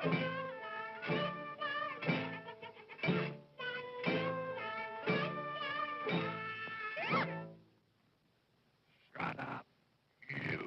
Shut up, you.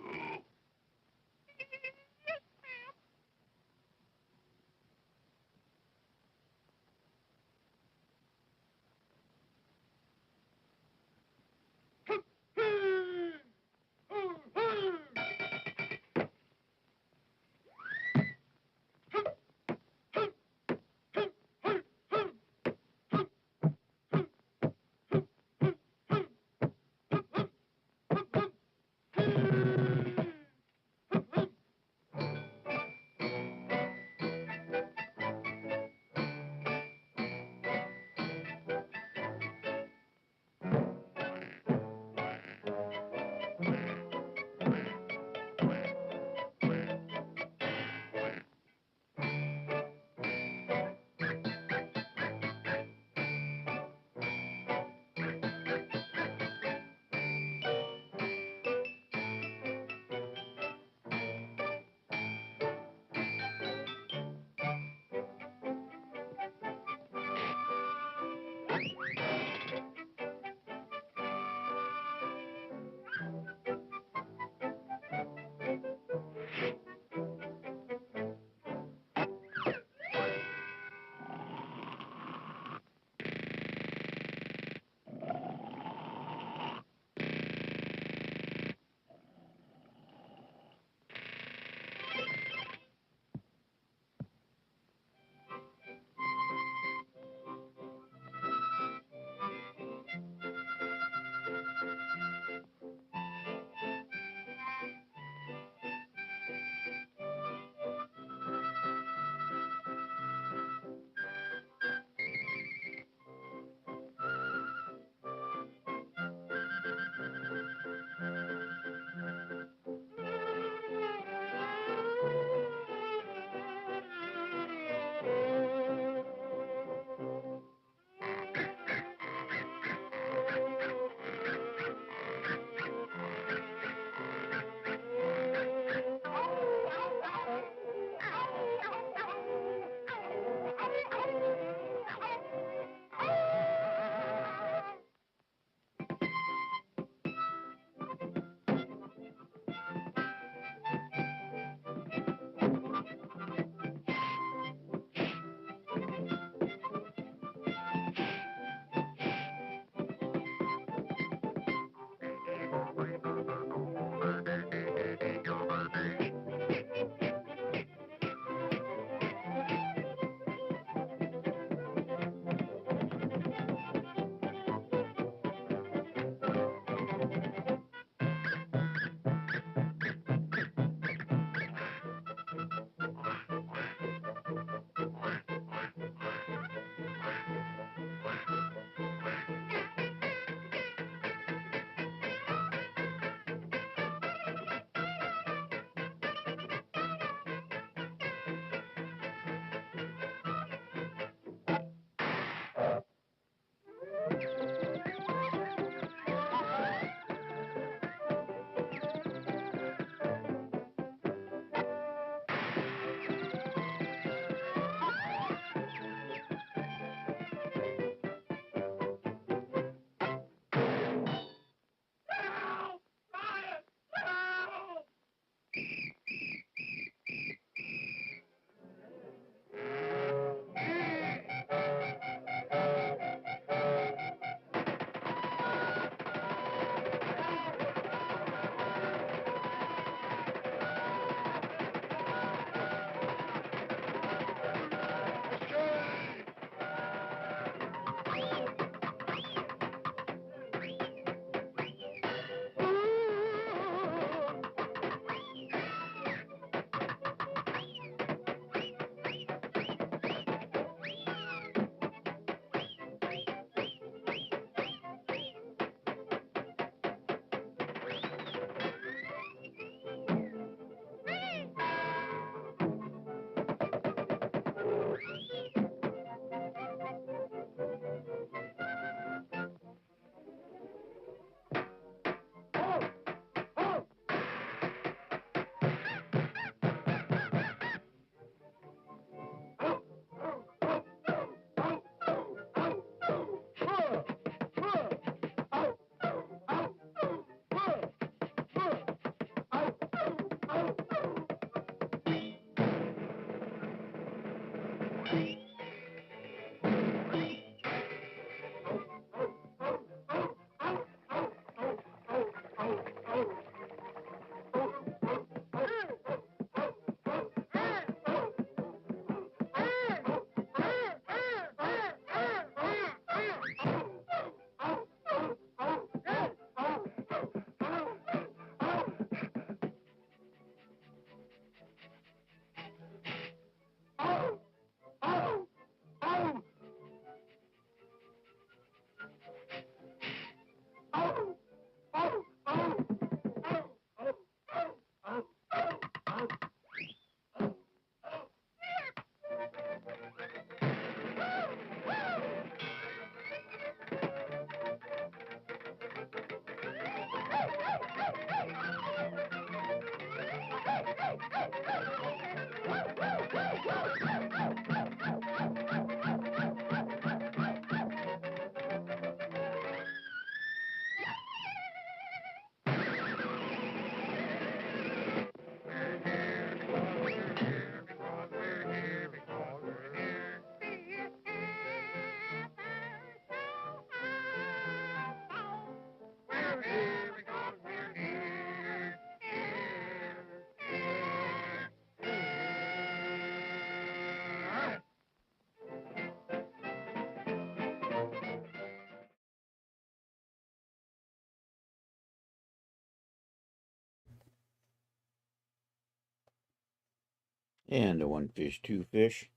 And a one fish, two fish.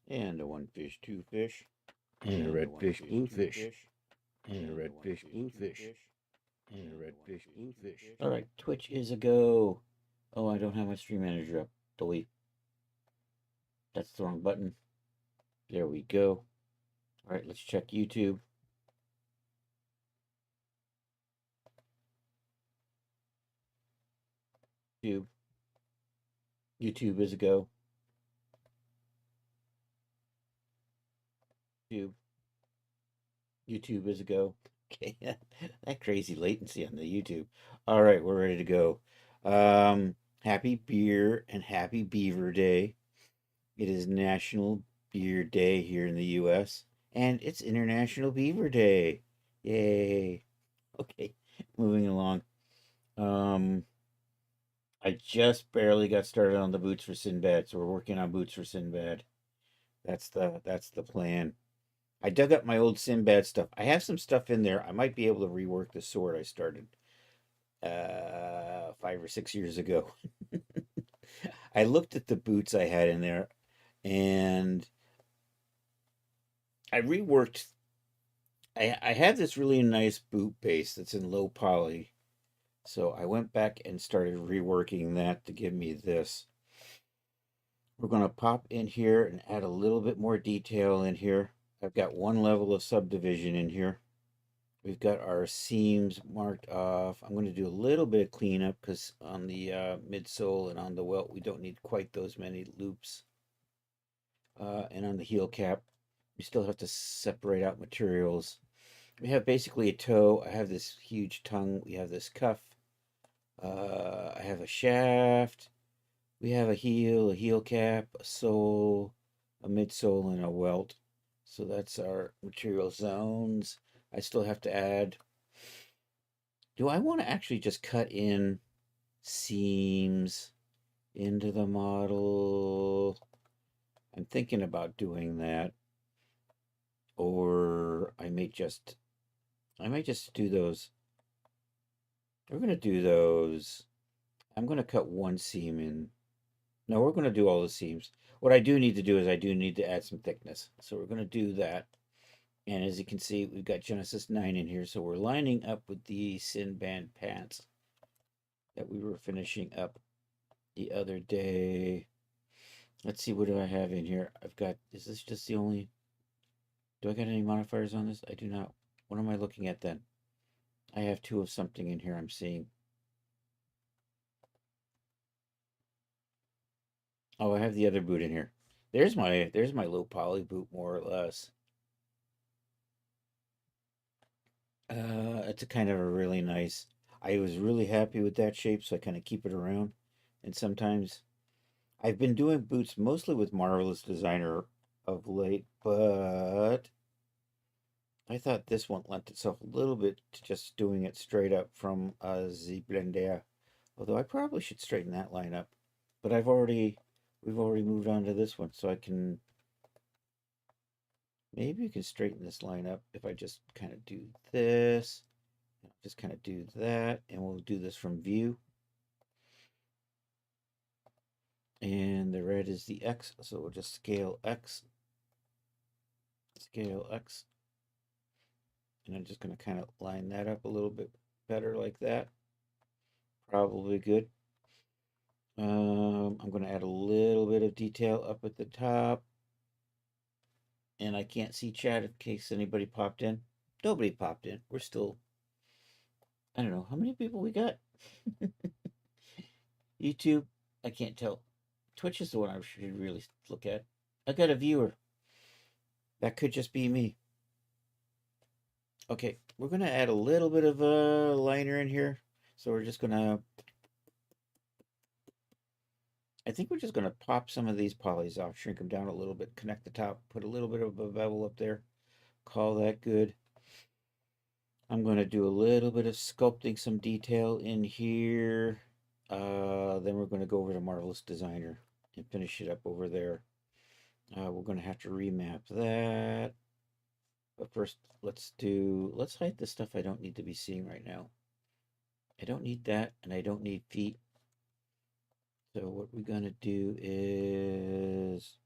And a one fish, two fish. And a red fish, blue fish. And a red fish, blue fish. And a red fish, blue fish. All right, Twitch is a go. Oh, I don't have my stream manager up. Delete. That's the wrong button. There we go. All right, let's check YouTube. YouTube is a go. YouTube is a go. Okay, that crazy latency on the YouTube. All right, we're ready to go. Happy Beer and Happy Beaver Day. It is National Beer Day here in the U.S. and it's International Beaver Day. Yay! Okay, moving along. I just barely got started on the boots for Sinbad, so we're working on boots for Sinbad. That's the plan. I dug up my old Sinbad stuff. I have some stuff in there. I might be able to rework the sword I started 5 or 6 years ago. I looked at the boots I had in there and I reworked. I have this really nice boot base that's in low poly. So I went back and started reworking that to give me this. We're going to pop in here and add a little bit more detail in here. I've got one level of subdivision in here. We've got our seams marked off. I'm going to do a little bit of cleanup because on the midsole and on the welt, we don't need quite those many loops. And on the heel cap, we still have to separate out materials. We have basically a toe. I have this huge tongue. We have this cuff. I have a shaft. We have a heel cap, a sole, a midsole, and a welt. So that's our material zones. I still have to add. Do I want to actually just cut in seams into the model? I'm thinking about doing that. Or I might just do those. We're going to do those. I'm going to cut one seam in. No, we're going to do all the seams. What I do need to do is I do need to add some thickness. So we're going to do that. And as you can see, we've got Genesis 9 in here. So we're lining up with the Sinbad pants that we were finishing up the other day. Let's see, what do I have in here? I've got, is this just the only, do I got any modifiers on this? I do not. What am I looking at then? I have 2 of something in here I'm seeing. Oh, I have the other boot in here. There's my low poly boot, more or less. It's a kind of a really nice. I was really happy with that shape, so I kind of keep it around. And sometimes I've been doing boots mostly with Marvelous Designer of late, but I thought this one lent itself a little bit to just doing it straight up from the Blender. Although I probably should straighten that line up. But we've already moved on to this one, so I can, maybe you can straighten this line up if I just kind of do this, just kind of do that, and we'll do this from view. And the red is the X, so we'll just scale X, and I'm just going to kind of line that up a little bit better like that. Probably good. I'm going to add a little bit of detail up at the top. And I can't see chat in case anybody popped in. Nobody popped in. We're still, I don't know, how many people we got? YouTube, I can't tell. Twitch is the one I should really look at. I got a viewer. That could just be me. Okay, we're going to add a little bit of a liner in here. So we're just going to, I think we're just going to pop some of these polys off, shrink them down a little bit, connect the top, put a little bit of a bevel up there. Call that good. I'm going to do a little bit of sculpting some detail in here. Then we're going to go over to Marvelous Designer and finish it up over there. We're going to have to remap that. But first, let's hide the stuff I don't need to be seeing right now. I don't need that, and I don't need feet. So what we're going to do is,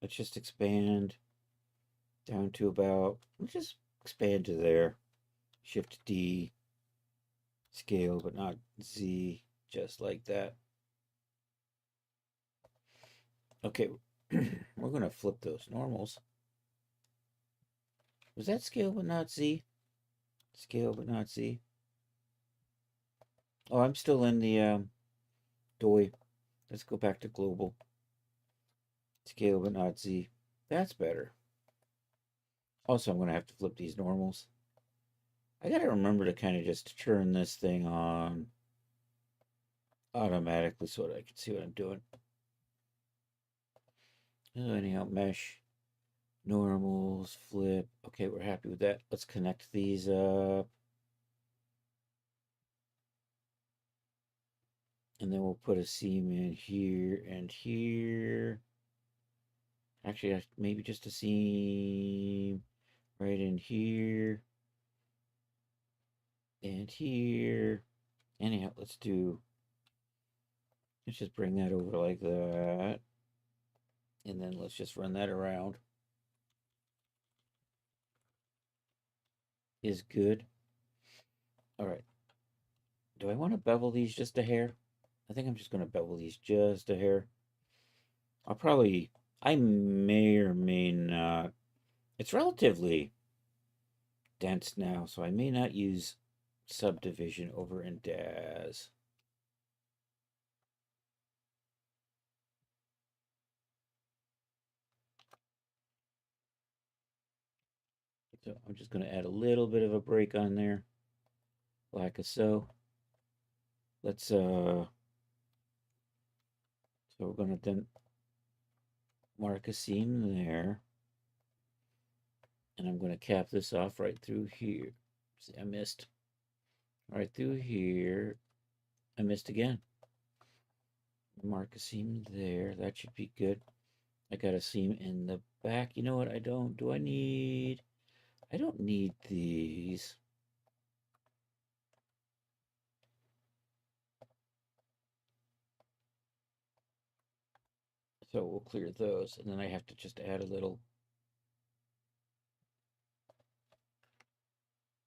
let's just expand down to about, let's just expand to there. Shift D, scale, but not Z, just like that. Okay, we're going to flip those normals. Was that scale but not Z? Scale but not Z. Oh, I'm still in the DOI. Let's go back to global. Scale but not Z. That's better. Also, I'm going to have to flip these normals. I got to remember to kind of just turn this thing on automatically so that I can see what I'm doing. Anyhow, mesh, normals, flip. Okay, we're happy with that. Let's connect these up. And then we'll put a seam in here and here. Actually, maybe just a seam right in here and here. Anyhow, let's just bring that over like that. And then let's just run that around. Is good. All right. Do I want to bevel these just a hair? I think I'm just going to bevel these just a hair. I may or may not. It's relatively dense now, so I may not use subdivision over in DAS. So I'm just going to add a little bit of a break on there, like so. Let's, so we're going to then mark a seam there. And I'm going to cap this off right through here. See, I missed. Right through here. I missed again. Mark a seam there. That should be good. I got a seam in the back. You know what? I don't need these. So we'll clear those. And then I have to just add a little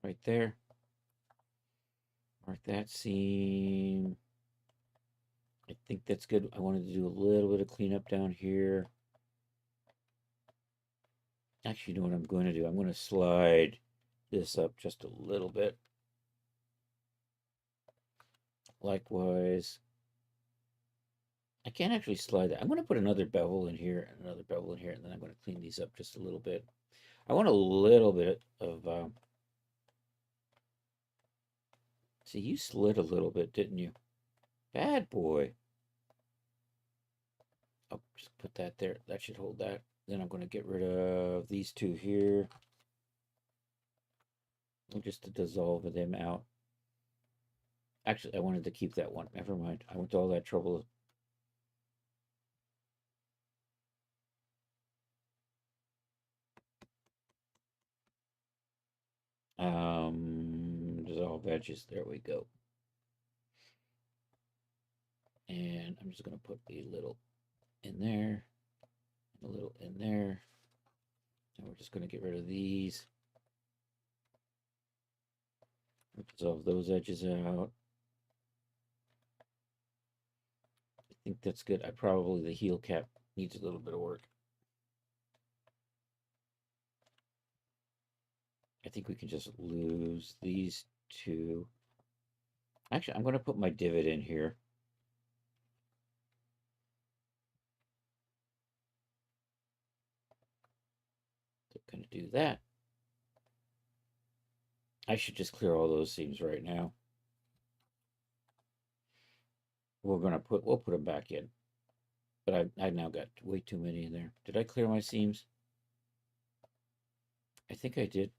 right there. Mark that seam. I think that's good. I wanted to do a little bit of cleanup down here. Actually, you know what I'm going to do? I'm going to slide this up just a little bit. Likewise, I can't actually slide that. I'm going to put another bevel in here and another bevel in here, and then I'm going to clean these up just a little bit. I want a little bit of, see, you slid a little bit, didn't you? Bad boy. Oh, just put that there. That should hold that. Then I'm going to get rid of these two here. Just to dissolve them out. Actually, I wanted to keep that one. Never mind. I went to all that trouble. Dissolve edges. There we go. And I'm just going to put a little in there, a little in there. And we're just going to get rid of these. Dissolve those edges out. I think that's good. The heel cap needs a little bit of work. I think we can just lose these two. Actually, I'm going to put my divot in here. So I'm going to do that. I should just clear all those seams right now. We'll put them back in. But I've now got way too many in there. Did I clear my seams? I think I did.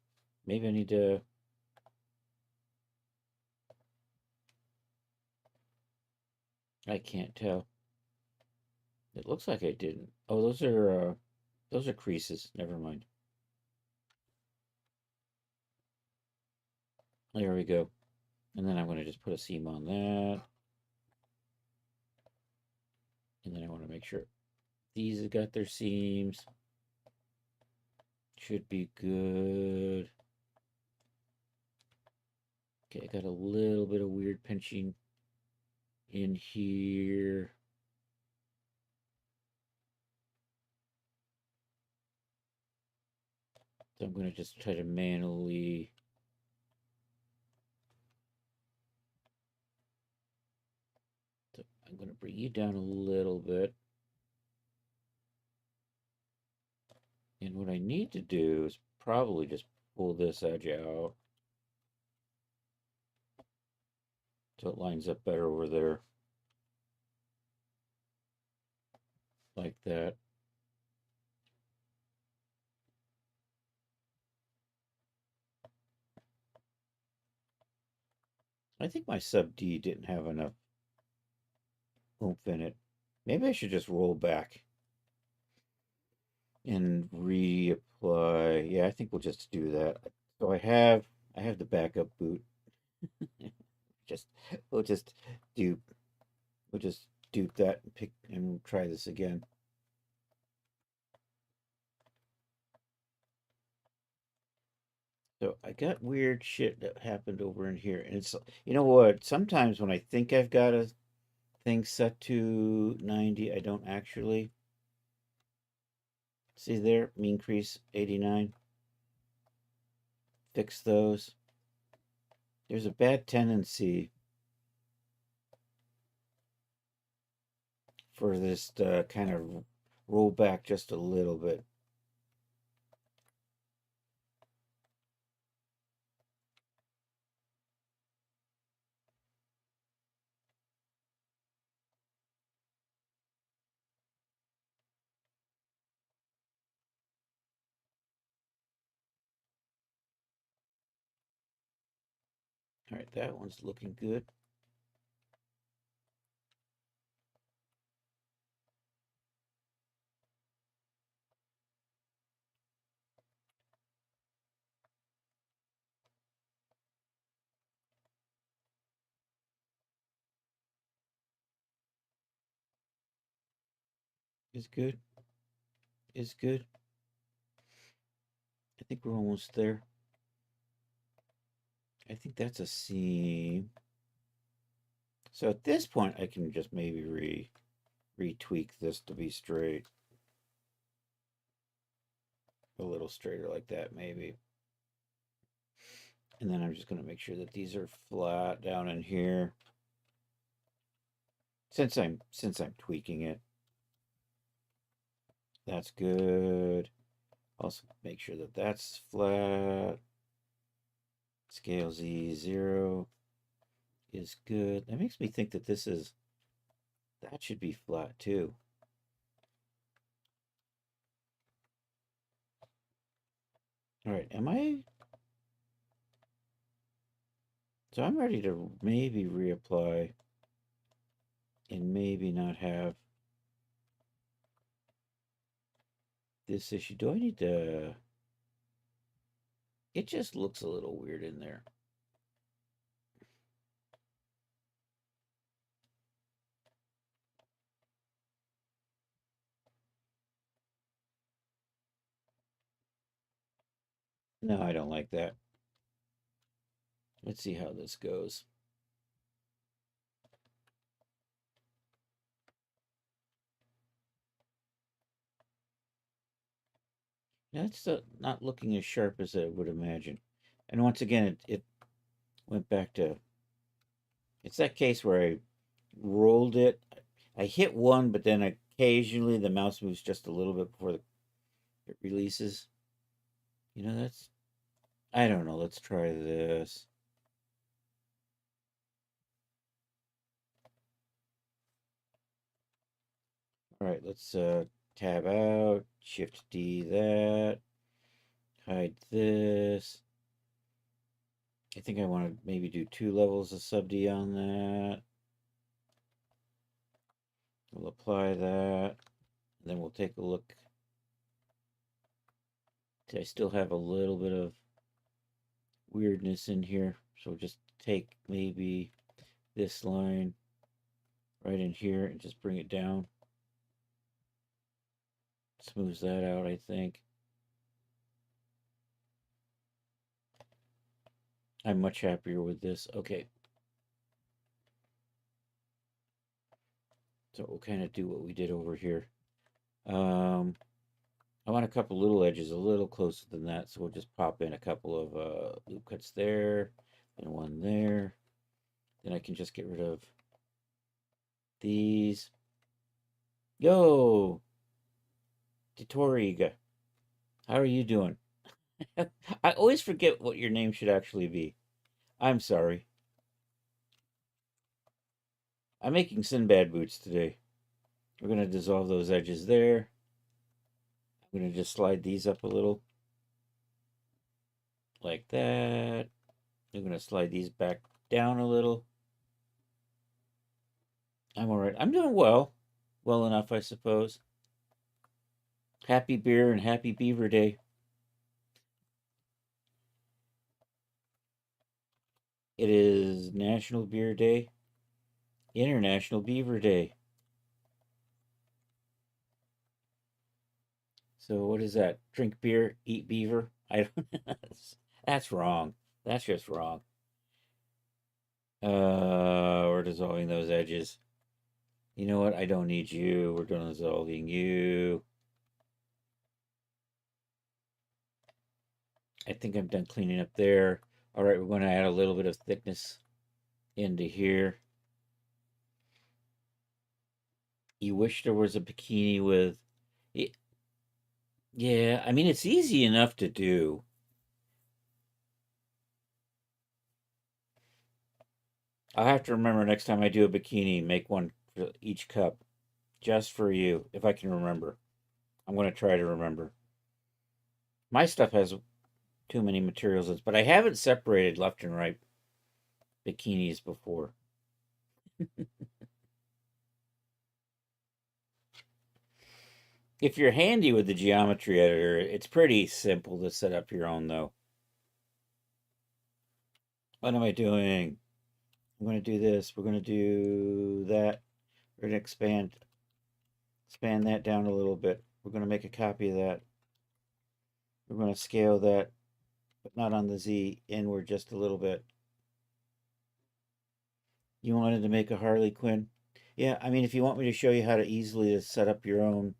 Maybe I need to. I can't tell. It looks like I didn't. Oh, those are creases. Never mind. There we go. And then I'm going to just put a seam on that. And then I want to make sure these have got their seams. Should be good. Okay, I got a little bit of weird pinching in here. So I'm going to just try to manually. So I'm going to bring you down a little bit. And what I need to do is probably just pull this edge out so it lines up better over there. Like that. I think my sub D didn't have enough oomph in it. Maybe I should just roll back and reapply. Yeah, I think we'll just do that. So I have the backup boot. just we'll just dupe we'll just dupe that and pick and try this again. So I got weird shit that happened over in here, and it's you know what? Sometimes when I think I've got a thing set to 90, I don't actually. See there, mean crease 89. Fix those. There's a bad tendency for this to kind of roll back just a little bit. All right, that one's looking good. Is good. Is good. I think we're almost there. I think that's a seam. So at this point, I can just maybe retweak this to be straight. A little straighter like that, maybe. And then I'm just going to make sure that these are flat down in here. Since I'm tweaking it. That's good. Also make sure that that's flat. Scale Z0 is good. That makes me think that that should be flat too. All right, am I? So I'm ready to maybe reapply and maybe not have this issue. Do I need to? It just looks a little weird in there. No, I don't like that. Let's see how this goes. That's not looking as sharp as I would imagine. And once again, it went back to, it's that case where I rolled it. I hit one, but then occasionally the mouse moves just a little bit before it releases. That's, I don't know. Let's try this. All right, let's tab out, Shift D that, hide this. I think I want to maybe do 2 levels of sub D on that. We'll apply that. Then we'll take a look. I still have a little bit of weirdness in here. So just take maybe this line right in here and just bring it down. Smooths that out, I think. I'm much happier with this. Okay. So we'll kind of do what we did over here. I want a couple little edges a little closer than that, so we'll just pop in a couple of loop cuts there and one there. Then I can just get rid of these. Yo, Titoriga, how are you doing? I always forget what your name should actually be. I'm sorry. I'm making Sinbad boots today. We're going to dissolve those edges there. I'm going to just slide these up a little. Like that. I'm going to slide these back down a little. I'm all right. I'm doing well. Well enough, I suppose. Happy beer and happy Beaver Day. It is National Beer Day, International Beaver Day. So what is that? Drink beer, eat beaver? I don't. That's wrong. That's just wrong. We're dissolving those edges. You know what? I don't need you. We're done dissolving you. I think I'm done cleaning up there. All right, we're going to add a little bit of thickness into here. You wish there was a bikini with... Yeah, I mean, it's easy enough to do. I'll have to remember next time I do a bikini, make one for each cup. Just for you, if I can remember. I'm going to try to remember. My stuff has too many materials, but I haven't separated left and right bikinis before. If you're handy with the geometry editor, it's pretty simple to set up your own, though. What am I doing? I'm going to do this. We're going to do that. We're going to expand that down a little bit. We're going to make a copy of that. We're going to scale that, but not on the Z, inward just a little bit. You wanted to make a Harley Quinn? Yeah, I mean, if you want me to show you how to easily set up your own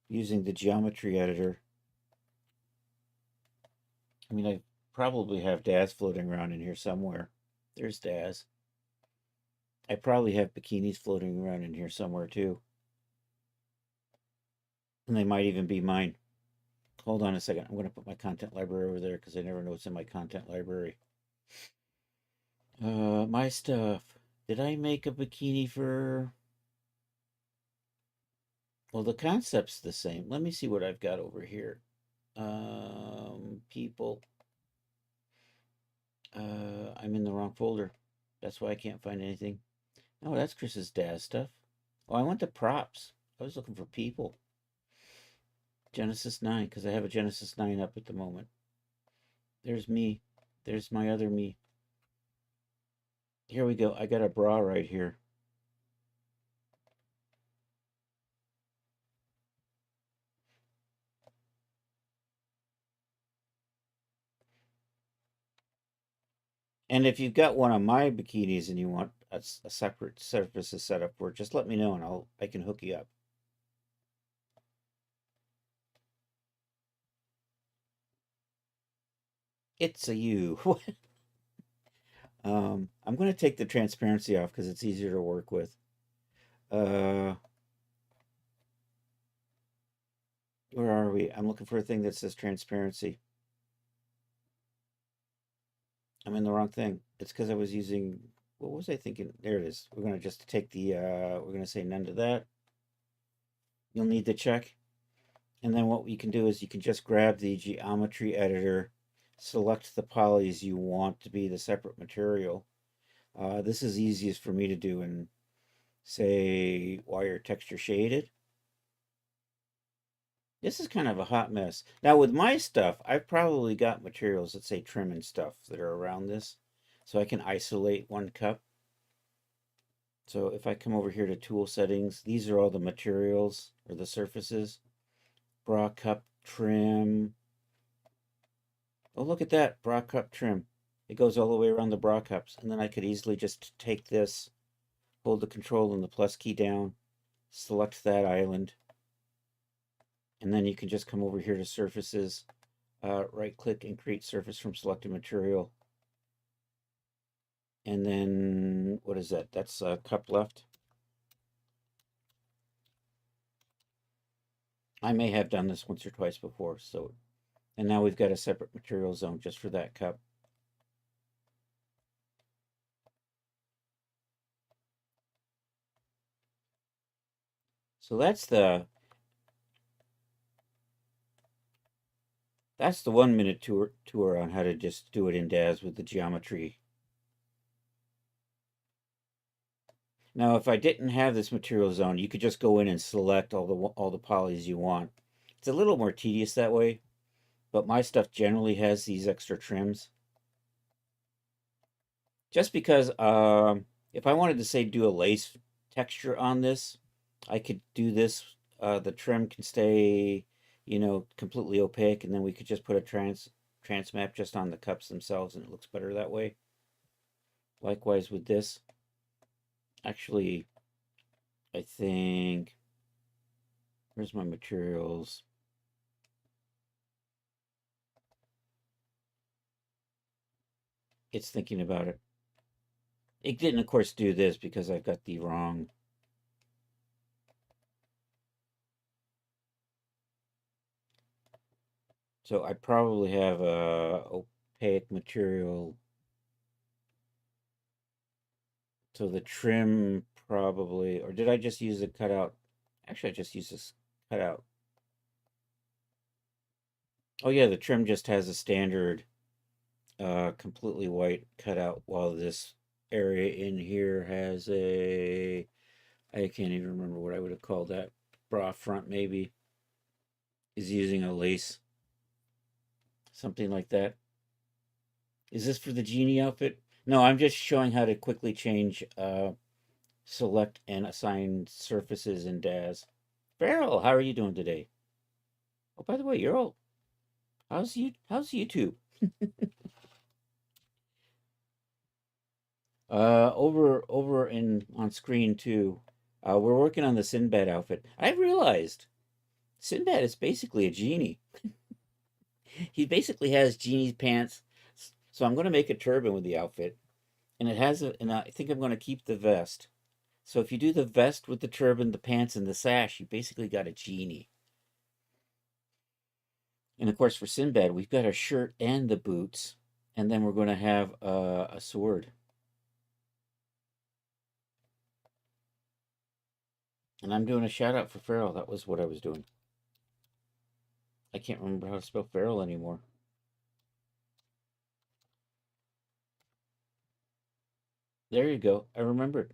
using the geometry editor, I mean, I probably have Daz floating around in here somewhere. There's Daz. I probably have bikinis floating around in here somewhere too. And they might even be mine. Hold on a second. I'm going to put my content library over there because I never know what's in my content library. My stuff. Did I make a bikini for... Well, the concept's the same. Let me see what I've got over here. People. I'm in the wrong folder. That's why I can't find anything. Oh, that's Chris's Daz stuff. Oh, I went to props. I was looking for people. Genesis 9, because I have a Genesis 9 up at the moment. There's me. There's my other me. Here we go. I got a bra right here. And if you've got one of my bikinis and you want a separate surface to set up for, just let me know and I can hook you up. It's a you. I'm going to take the transparency off because it's easier to work with. Uh, where are we? I'm looking for a thing that says transparency. I'm in the wrong thing. It's because I was using, what was I thinking? There it is. We're going to just take the, we're going to say none to that. You'll need to check. And then what you can do is you can just grab the geometry editor, select the polys you want to be the separate material. This is easiest for me to do in, say, wire texture shaded. This is kind of a hot mess. Now with my stuff, I've probably got materials that say trim and stuff that are around this. So I can isolate one cup. So if I come over here to tool settings, these are all the materials or the surfaces. Bra cup trim. Oh, look at that, bra cup trim. It goes all the way around the bra cups. And then I could easily just take this, hold the control and the plus key down, select that island. And then you can just come over here to surfaces, right click and create surface from selected material. And then, what is that? That's a cup left. I may have done this once or twice before. So, and now we've got a separate material zone just for that cup. So that's the 1 minute tour on how to just do it in Daz with the geometry. Now, if I didn't have this material zone, you could just go in and select all the polys you want. It's a little more tedious that way, but my stuff generally has these extra trims. Just because if I wanted to say do a lace texture on this, I could do this. The trim can stay, completely opaque, and then we could just put a trans map just on the cups themselves, and it looks better that way. Likewise with this. Actually, I think, where's my materials? It's thinking about it. It didn't, of course, do this because I've got the wrong. So I probably have a opaque material. So the trim probably, or did I just use the cutout? Actually, I just used this cutout. Oh yeah, the trim just has a standard completely white cutout, while this area in here has a, I can't even remember what I would have called that. Bra front maybe. Is using a lace. Something like that. Is this for the genie outfit? No, I'm just showing how to quickly change, select and assign surfaces in Daz. Farrell, how are you doing today? Oh, by the way, you're all, how's YouTube? Over in on screen too. We're working on the Sinbad outfit. I realized Sinbad is basically a genie. He basically has genie pants. So I'm going to make a turban with the outfit, and it has a. And I think I'm going to keep the vest. So if you do the vest with the turban, the pants, and the sash, you basically got a genie. And of course, for Sinbad, we've got a shirt and the boots, and then we're going to have a sword. And I'm doing a shout out for Farrell. That was what I was doing. I can't remember how to spell Farrell anymore. There you go. I remembered.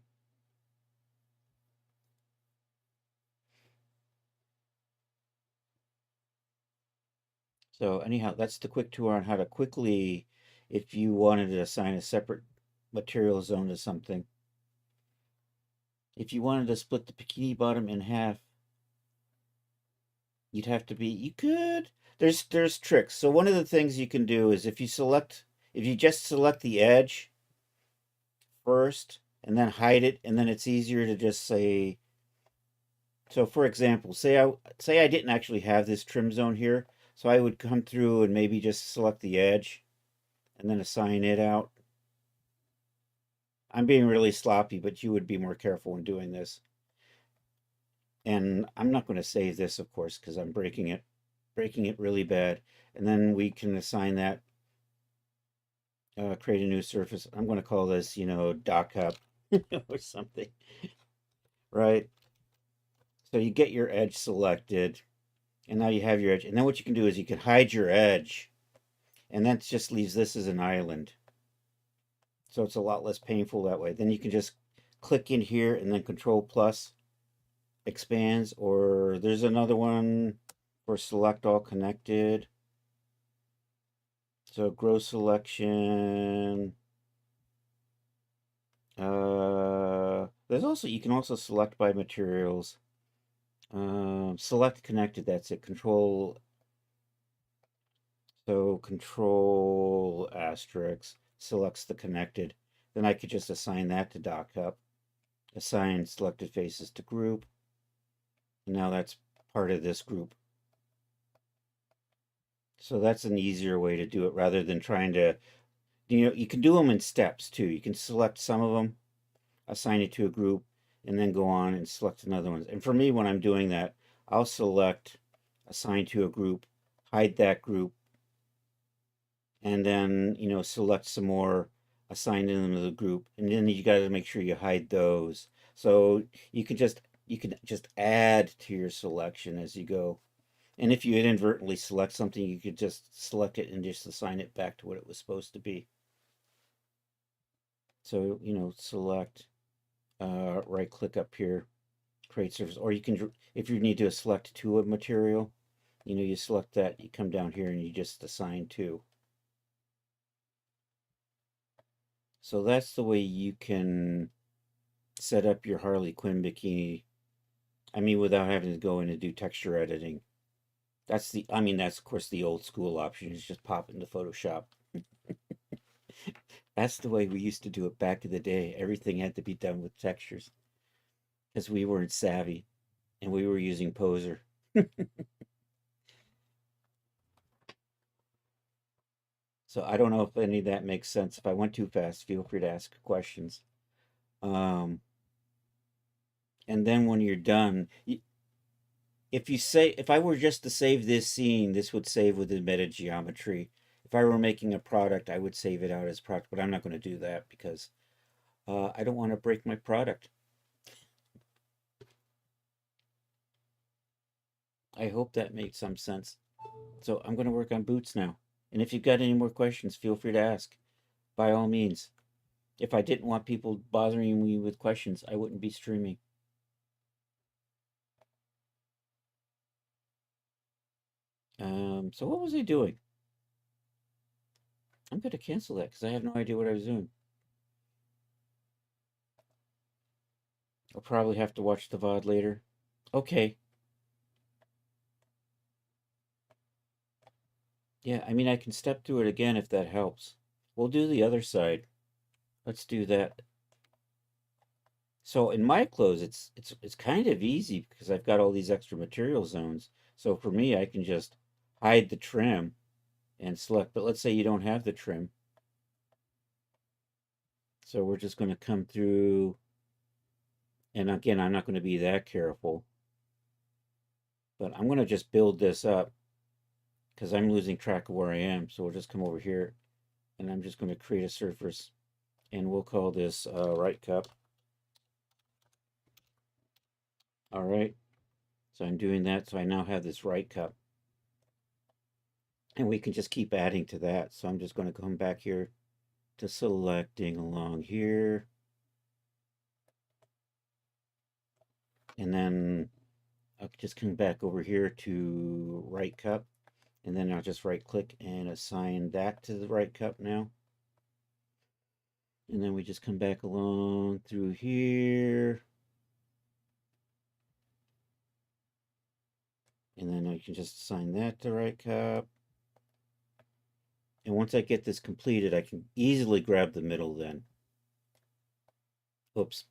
So anyhow, that's the quick tour on how to quickly, if you wanted to assign a separate material zone to something. If you wanted to split the bikini bottom in half, you'd have to be, you could, there's tricks. So one of the things you can do is if you just select the edge first and then hide it, and then it's easier to just say, so for example, say I didn't actually have this trim zone here, so I would come through and maybe just select the edge and then assign it out. I'm being really sloppy, but you would be more careful when doing this. And I'm not going to save this, of course, because I'm breaking it really bad. And then we can assign that, create a new surface. I'm going to call this, dock up or something, right? So you get your edge selected, and now you have your edge. And then what you can do is you can hide your edge, and that just leaves this as an island. So it's a lot less painful that way. Then you can just click in here and then Control plus expands, or there's another one for select all connected. So grow selection. There's also, you can also select by materials. Select connected, that's it. Control asterisk selects the connected. Then I could just assign that to dock up. Assign selected faces to group. And now that's part of this group. So that's an easier way to do it rather than trying to, you can do them in steps too. You can select some of them, assign it to a group, and then go on and select another one. And for me, when I'm doing that, I'll select assign to a group, hide that group, and then, select some more, assign them to the group. And then you got to make sure you hide those. So you can just add to your selection as you go. And if you inadvertently select something, you could just select it and just assign it back to what it was supposed to be. So, select, right click up here, create surface, or you can, if you need to select to a material, you select that, you come down here and you just assign to. So that's the way you can set up your Harley Quinn bikini. I mean, without having to go in and do texture editing. That's of course the old school option is just pop into Photoshop. That's the way we used to do it back in the day. Everything had to be done with textures because we weren't savvy and we were using Poser. So I don't know if any of that makes sense. If I went too fast, feel free to ask questions. Um, and then when you're done, if I were just to save this scene, this would save with embedded geometry. If I were making a product, I would save it out as product, but I'm not going to do that because I don't want to break my product. I hope that makes some sense. So I'm going to work on boots now. And if you've got any more questions, feel free to ask. By all means. If I didn't want people bothering me with questions, I wouldn't be streaming. So what was I doing? I'm going to cancel that because I have no idea what I was doing. I'll probably have to watch the VOD later. Okay. Yeah, I mean, I can step through it again if that helps. We'll do the other side. Let's do that. So in my clothes, it's kind of easy because I've got all these extra material zones. So for me, I can just hide the trim and select. But let's say you don't have the trim. So we're just going to come through. And again, I'm not going to be that careful. But I'm going to just build this up because I'm losing track of where I am. So we'll just come over here and I'm just going to create a surface. And we'll call this right cup. All right. So I'm doing that. So I now have this right cup. And we can just keep adding to that. So I'm just going to come back here to selecting along here. And then I'll just come back over here to right cup. And then I'll just right click and assign that to the right cup now. And then we just come back along through here. And then I can just assign that to right cup. And once I get this completed, I can easily grab the middle then. Oops.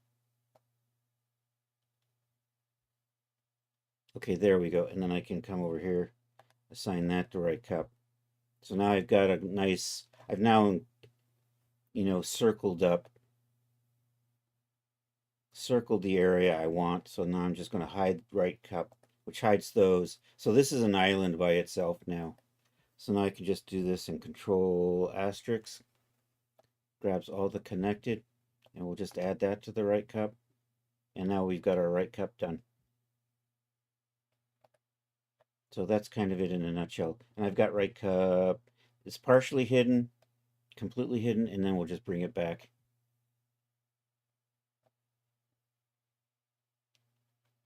Okay, there we go. And then I can come over here, assign that to right cup. So now I've got a nice, I've now, circled the area I want. So now I'm just going to hide right cup, which hides those. So this is an island by itself now. So now I can just do this and control asterisk, grabs all the connected, and we'll just add that to the right cup. And now we've got our right cup done. So that's kind of it in a nutshell. And I've got right cup, it's partially hidden, completely hidden, and then we'll just bring it back.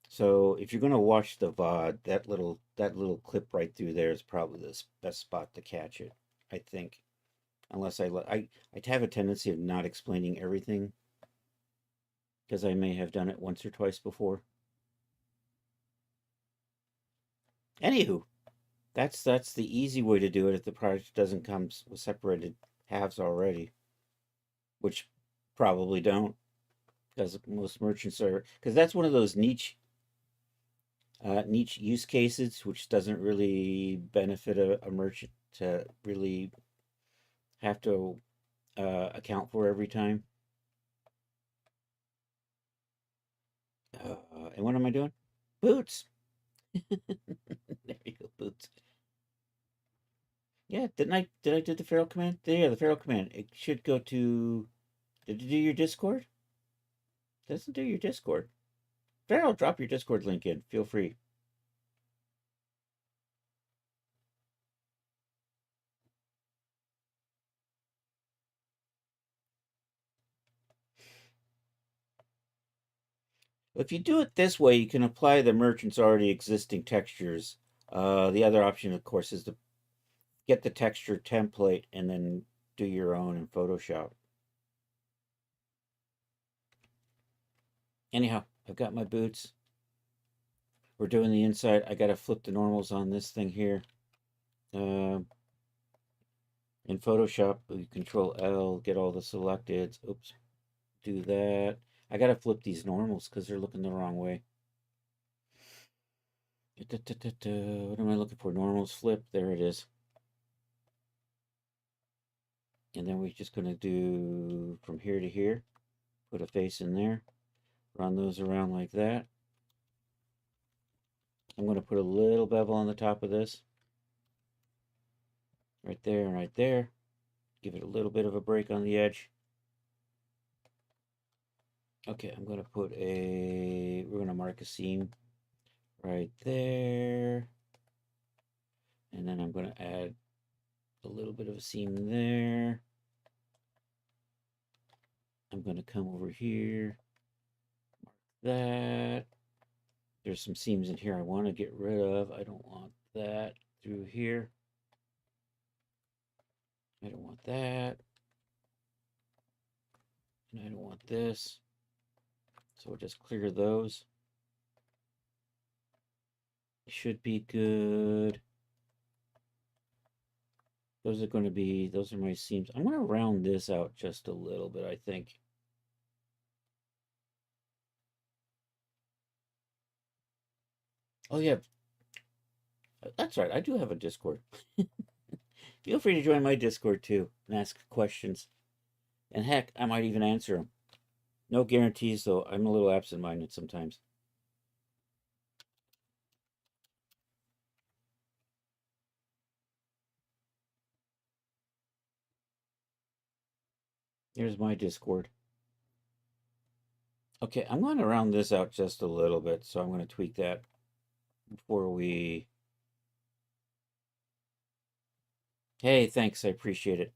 So if you're going to watch the VOD, that little clip right through there is probably the best spot to catch it, I think. Unless I have a tendency of not explaining everything because I may have done it once or twice before. Anywho, that's the easy way to do it if the project doesn't come with separated halves already, which probably don't, because most merchants are, because that's one of those niche use cases which doesn't really benefit a merchant to really have to account for every time. And what am I doing? Boots. There you go, boots. Yeah, did I do the feral command? Yeah, the feral command. It should go to. Did it do your Discord? Doesn't do your Discord. Feral, drop your Discord link in. Feel free. If you do it this way, you can apply the merchant's already existing textures. The other option, of course, is to get the texture template and then do your own in Photoshop. Anyhow, I've got my boots. We're doing the inside. I got to flip the normals on this thing here. In Photoshop, we Control L, get all the selected. Oops, do that. I got to flip these normals because they're looking the wrong way. What am I looking for? Normals flip. There it is. And then we're just going to do from here to here. Put a face in there. Run those around like that. I'm going to put a little bevel on the top of this. Right there and right there. Give it a little bit of a break on the edge. Okay, I'm going to we're going to mark a seam right there. And then I'm going to add a little bit of a seam there. I'm going to come over here, mark that. There's some seams in here I want to get rid of. I don't want that through here. I don't want that. And I don't want this. So we'll just clear those. Should be good. Those are my seams. I'm going to round this out just a little bit, I think. Oh, yeah. That's right. I do have a Discord. Feel free to join my Discord too and ask questions. And heck, I might even answer them. No guarantees, though. I'm a little absent-minded sometimes. Here's my Discord. Okay, I'm going to round this out just a little bit, so I'm going to tweak that before we... Hey, thanks, I appreciate it.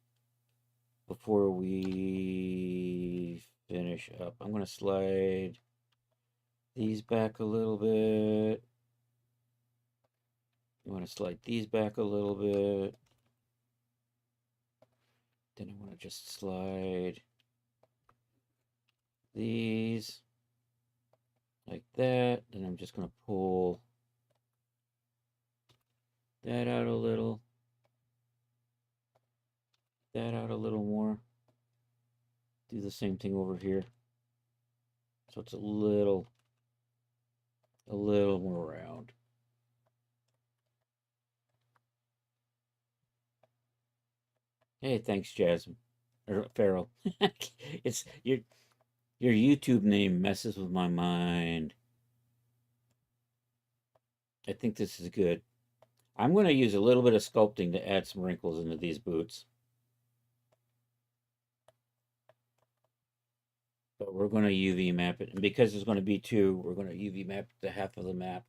Before we finish up, I'm going to slide these back a little bit. You want to slide these back a little bit. Then I want to just slide these like that. Then I'm just going to pull that out a little, that out a little more. Do the same thing over here. So it's a little more round. Hey, thanks, Jasmine. Or Farrell. It's your YouTube name messes with my mind. I think this is good. I'm going to use a little bit of sculpting to add some wrinkles into these boots. But we're going to UV map it. And because there's going to be two, we're going to UV map the half of the map.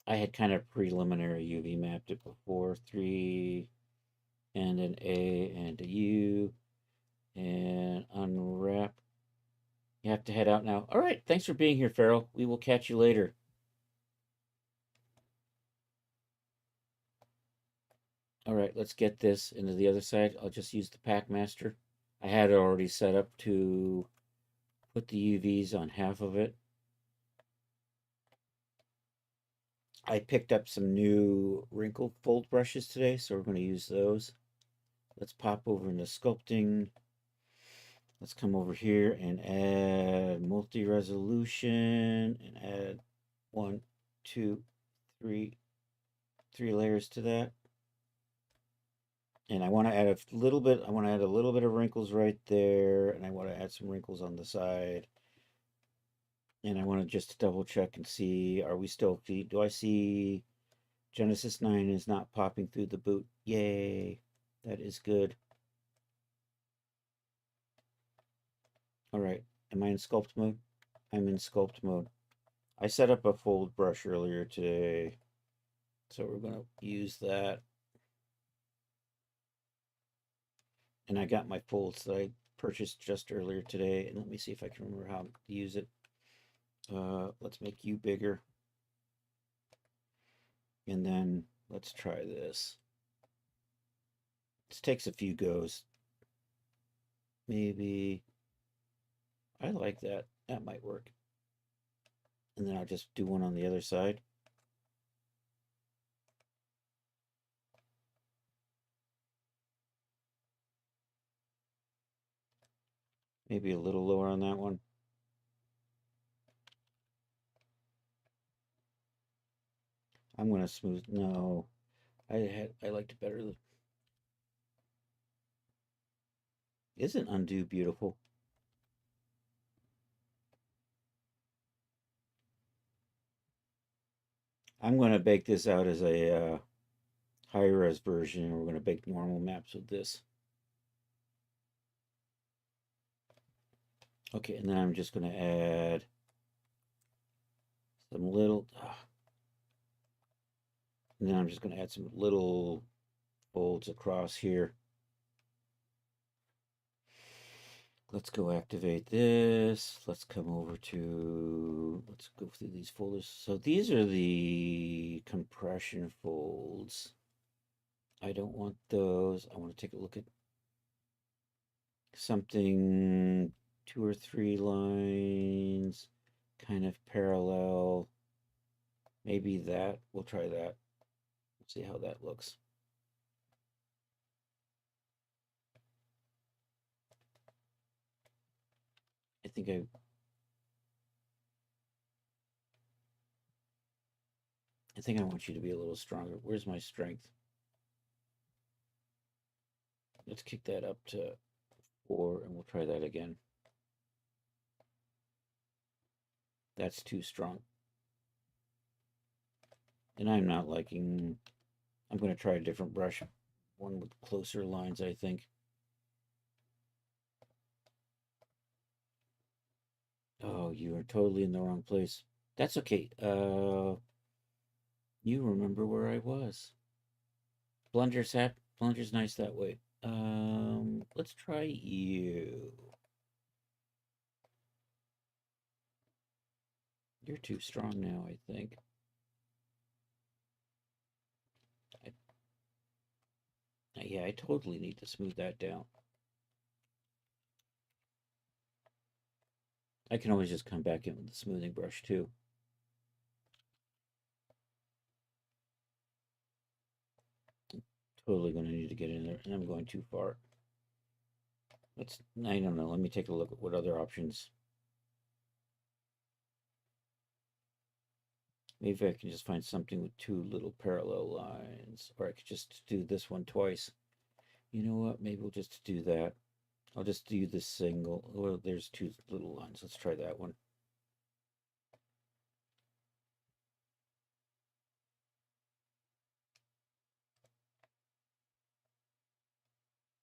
I had kind of preliminary UV mapped it before. 3 and an A and a U. And unwrap. You have to head out now. All right. Thanks for being here, Farrell. We will catch you later. All right, let's get this into the other side. I'll just use the Pack Master. I had it already set up to put the UVs on half of it. I picked up some new wrinkle fold brushes today, so we're going to use those. Let's pop over into sculpting. Let's come over here and add multi-resolution and add 1, 2, 3 layers to that. And I want to add a little bit, I want to add a little bit of wrinkles right there, and I want to add some wrinkles on the side. And I want to just double check and see, are we still, do I see Genesis 9 is not popping through the boot? Yay, that is good. All right, am I in sculpt mode? I'm in sculpt mode. I set up a fold brush earlier today, so we're going to use that. And I got my folds that I purchased just earlier today, and let me see if I can remember how to use it. Let's make you bigger. And then let's try this. This takes a few goes. Maybe, I like that. That might work. And then I'll just do one on the other side. Maybe a little lower on that one. I'm gonna smooth, no. I liked it better. Isn't undo beautiful? I'm gonna bake this out as a high res version. We're gonna bake normal maps with this. Okay, and then I'm just gonna add some little, and then I'm just gonna add some little folds across here. Let's go activate this. Let's come over to, let's go through these folders. So these are the compression folds. I don't want those. I want to take a look at something 2 or 3 lines, kind of parallel. Maybe that. We'll try that. See how that looks. I think I want you to be a little stronger. Where's my strength? Let's kick that up to 4 and we'll try that again. That's too strong. And I'm not liking, I'm going to try a different brush. One with closer lines, I think. Oh, you are totally in the wrong place. That's okay. You remember where I was. Blunder's nice that way. Let's try you. You're too strong now, I think. I, yeah, I totally need to smooth that down. I can always just come back in with the smoothing brush too. Totally going to need to get in there, and I'm going too far. I don't know. Let me take a look at what other options. Maybe I can just find something with two little parallel lines, or I could just do this one twice. You know what? Maybe we'll just do that. I'll just do the single. Well, there's two little lines. Let's try that one.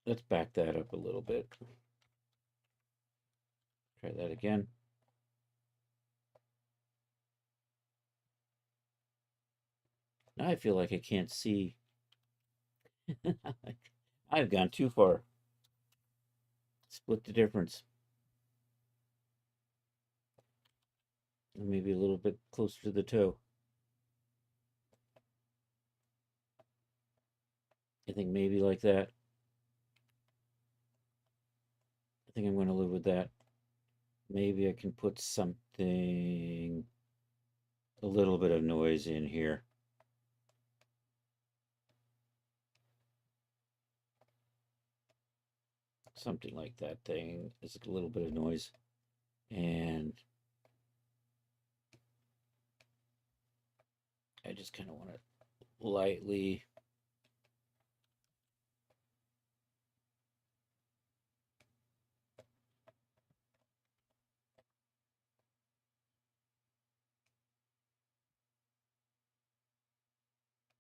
Let's back that up a little bit. Try that again. Now I feel like I can't see. I've gone too far. Split the difference. Maybe a little bit closer to the toe. I think maybe like that. I think I'm going to live with that. Maybe I can put something, a little bit of noise in here. Something like that thing. Is a little bit of noise. And I just kind of want to lightly.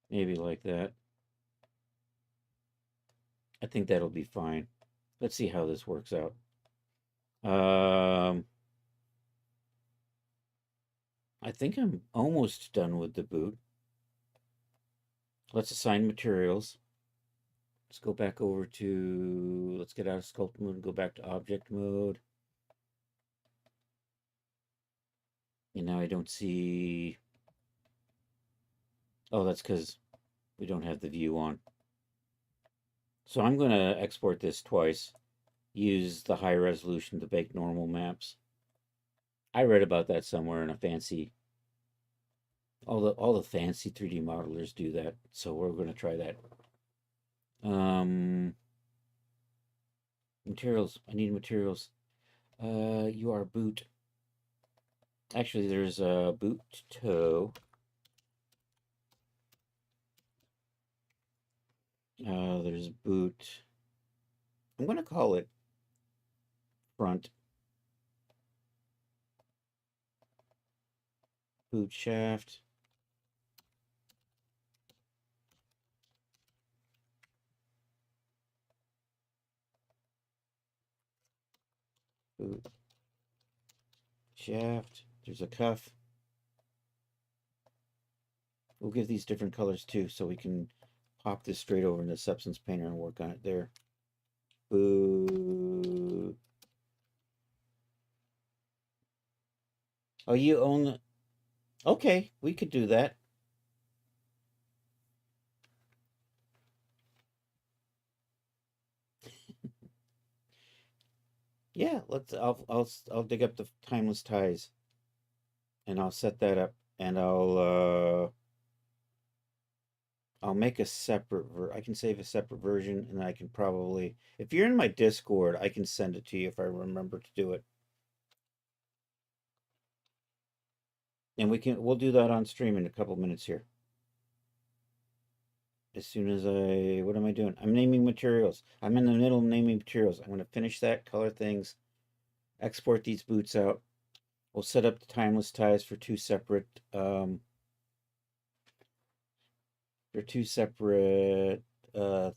Maybe like that. I think that'll be fine. Let's see how this works out. I think I'm almost done with the boot. Let's assign materials. Let's go back over to, let's get out of sculpt mode and go back to object mode. And now I don't see, oh, that's because we don't have the view on. So I'm going to export this twice. Use the high resolution to make normal maps. I read about that somewhere in a fancy, all the fancy 3D modelers do that. So we're going to try that. Materials. I need materials. You are boot. Actually, there's a boot toe. There's boot. I'm going to call it front. Boot shaft. Boot shaft. There's a cuff. We'll give these different colors too, so we can pop this straight over into Substance Painter and work on it there. Boot. Oh, you own the... Okay, we could do that. Yeah, let's. I'll dig up the timeless ties, and I'll set that up, and I'll make a separate I can save a separate version, and I can probably, if you're in my Discord, I can send it to you if I remember to do it. And we'll do that on stream in a couple minutes here. As soon as what am I doing? I'm naming materials. I'm in the middle of naming materials. I'm going to finish that, color things, export these boots out. We'll set up the timeless ties for two separate,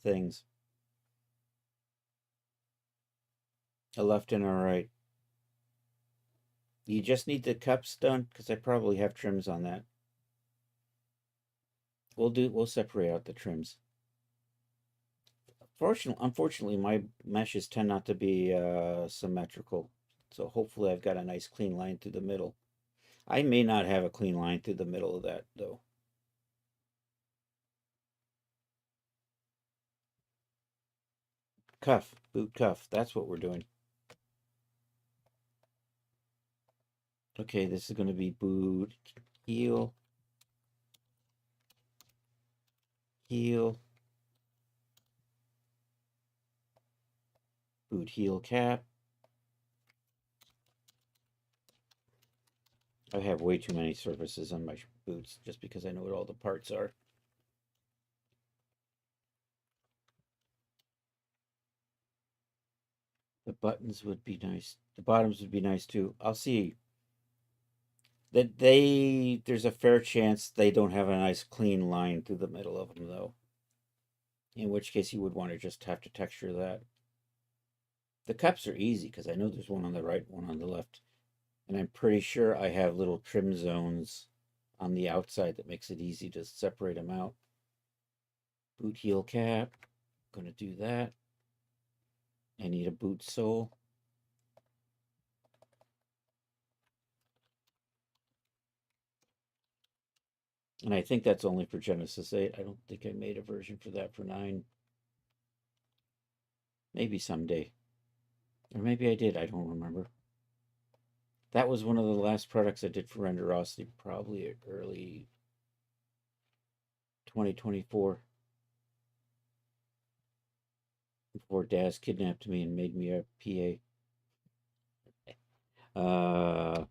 things. A left and a right. You just need the cups done because I probably have trims on that. We'll separate out the trims. Unfortunately, my meshes tend not to be symmetrical, so hopefully I've got a nice clean line through the middle. I may not have a clean line through the middle of that though. Cuff, boot cuff. That's what we're doing. Okay, this is going to be boot heel, heel, boot heel cap. I have way too many surfaces on my boots just because I know what all the parts are. The buttons would be nice. The bottoms would be nice too. I'll see that there's a fair chance they don't have a nice clean line through the middle of them though. In which case you would want to just have to texture that. The cups are easy because I know there's one on the right, one on the left. And I'm pretty sure I have little trim zones on the outside that makes it easy to separate them out. Boot heel cap. I'm going to do that. I need a boot sole. And I think that's only for Genesis 8. I don't think I made a version for that for 9. Maybe someday. Or maybe I did. I don't remember. That was one of the last products I did for Renderosity, probably early 2024. Before Daz kidnapped me and made me a PA.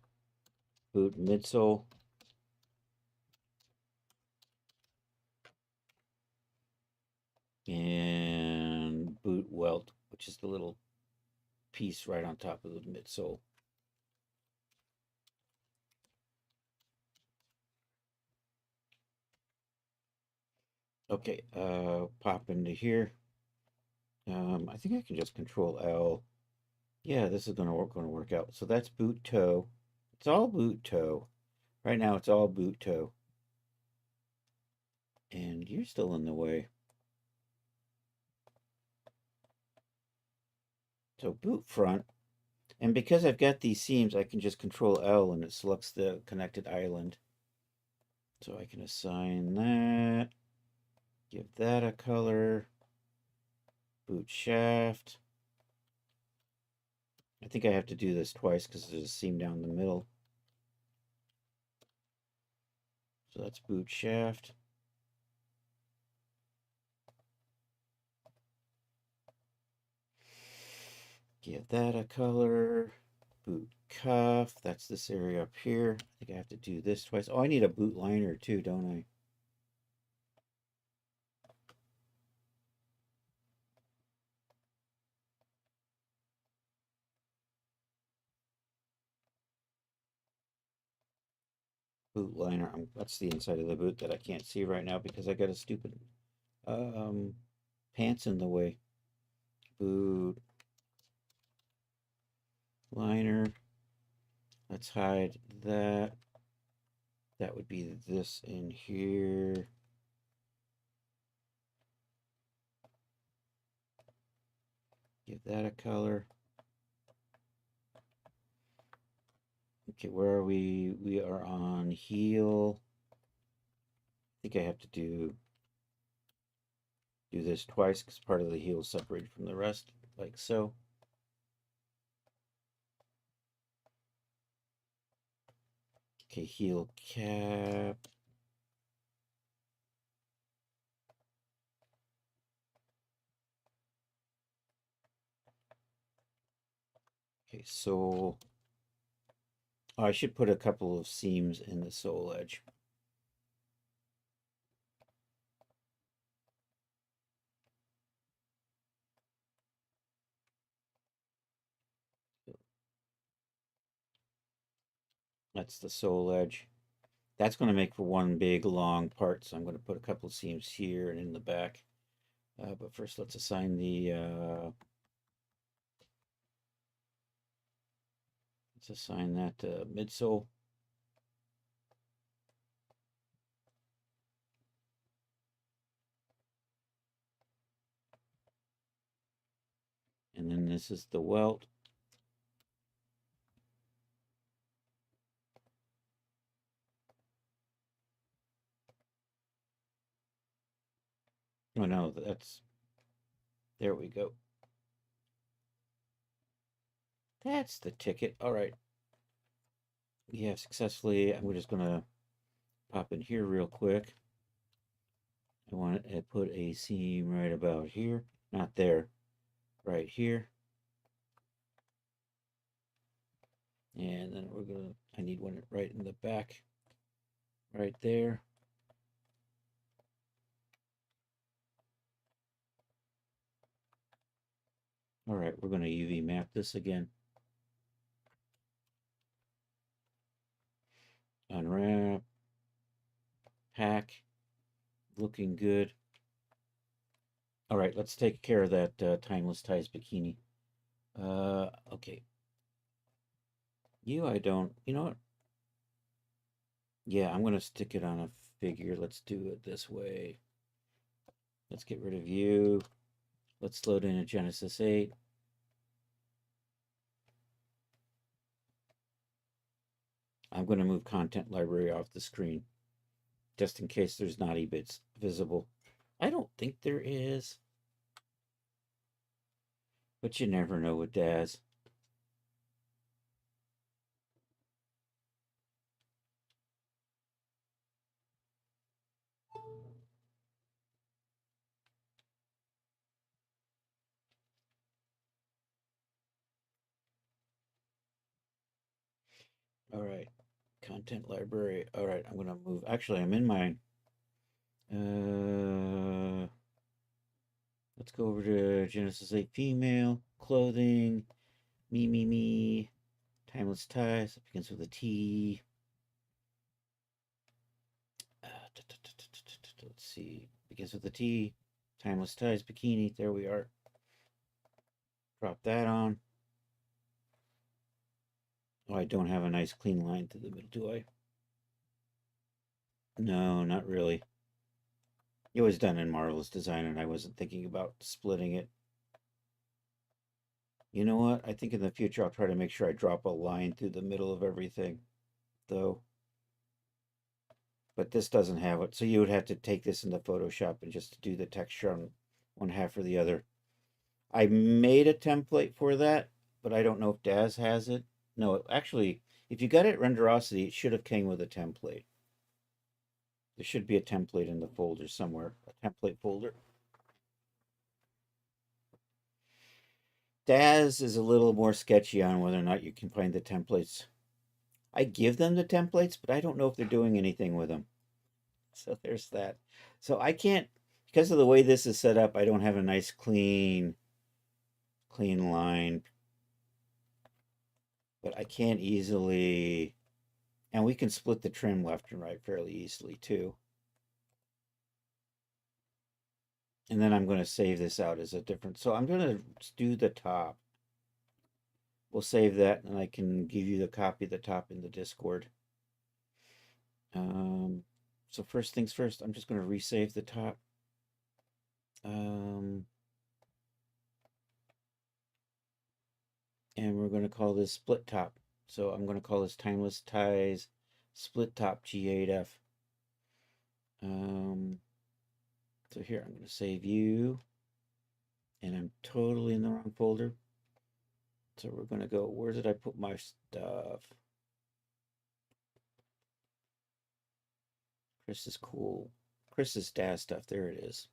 Boot midsole. And boot welt, which is the little piece right on top of the midsole. Okay, pop into here. I think I can just control L. Yeah, this is gonna work out. So that's boot toe. It's all boot toe. Right now it's all boot toe. And you're still in the way. So boot front. And because I've got these seams, I can just control L and it selects the connected island. So I can assign that. Give that a color. Boot shaft. I think I have to do this twice because there's a seam down the middle. So that's boot shaft. Give that a color. Boot cuff. That's this area up here. I think I have to do this twice. Oh, I need a boot liner too, don't I? Boot liner. That's the inside of the boot that I can't see right now because I got a stupid pants in the way. Boot liner. Let's hide that. That would be this in here. Give that a color. Okay, where are we? We are on heel. I think I have to do this twice because part of the heel is separated from the rest, like so. Okay, heel cap. Okay, sole. Oh, I should put a couple of seams in the sole edge. That's the sole edge. That's going to make for one big long part, so I'm going to put a couple of seams here and in the back. But first, let's assign the Let's assign that to midsole. And then this is the welt. Oh no, that's, there we go. That's the ticket. All right. We have successfully, I'm just gonna pop in here real quick. I want to put a seam right about here. Not there, right here. And then we're gonna, I need one right in the back, right there. All right, we're gonna UV map this again. Unwrap, pack, looking good. All right, let's take care of that Timeless Ties bikini. Okay. I don't, you know what? Yeah, I'm gonna stick it on a figure. Let's do it this way. Let's get rid of you. Let's load in a Genesis 8. I'm going to move content library off the screen just in case there's naughty bits visible. I don't think there is, but you never know with Daz. All right, content library. All right, I'm going to move. Actually, I'm in mine. Let's go over to Genesis 8 female clothing. Me. Timeless ties. It begins with a T. Let's see. Begins with a T. Timeless ties bikini. There we are. Drop that on. Oh, I don't have a nice clean line through the middle, do I? No, not really. It was done in Marvelous Design, and I wasn't thinking about splitting it. You know what? I think in the future I'll try to make sure I drop a line through the middle of everything, though. But this doesn't have it, so you would have to take this into Photoshop and just do the texture on one half or the other. I made a template for that, but I don't know if Daz has it. No, actually, if you got it Renderosity, it should have came with a template. There should be a template in the folder somewhere, a template folder. Daz is a little more sketchy on whether or not you can find the templates. I give them the templates, but I don't know if they're doing anything with them. So there's that. So I can't, because of the way this is set up, I don't have a nice clean line. But I can't easily, and we can split the trim left and right fairly easily too. And then I'm going to save this out as a different, so I'm going to do the top. We'll save that and I can give you the copy of the top in the Discord. So first things first, I'm just going to resave the top. And we're going to call this split top. So I'm going to call this Timeless Ties Split Top G8F. So here, I'm going to save you. And I'm totally in the wrong folder. So we're going to go, where did I put my stuff? Chris is cool. Chris's Daz stuff, there it is.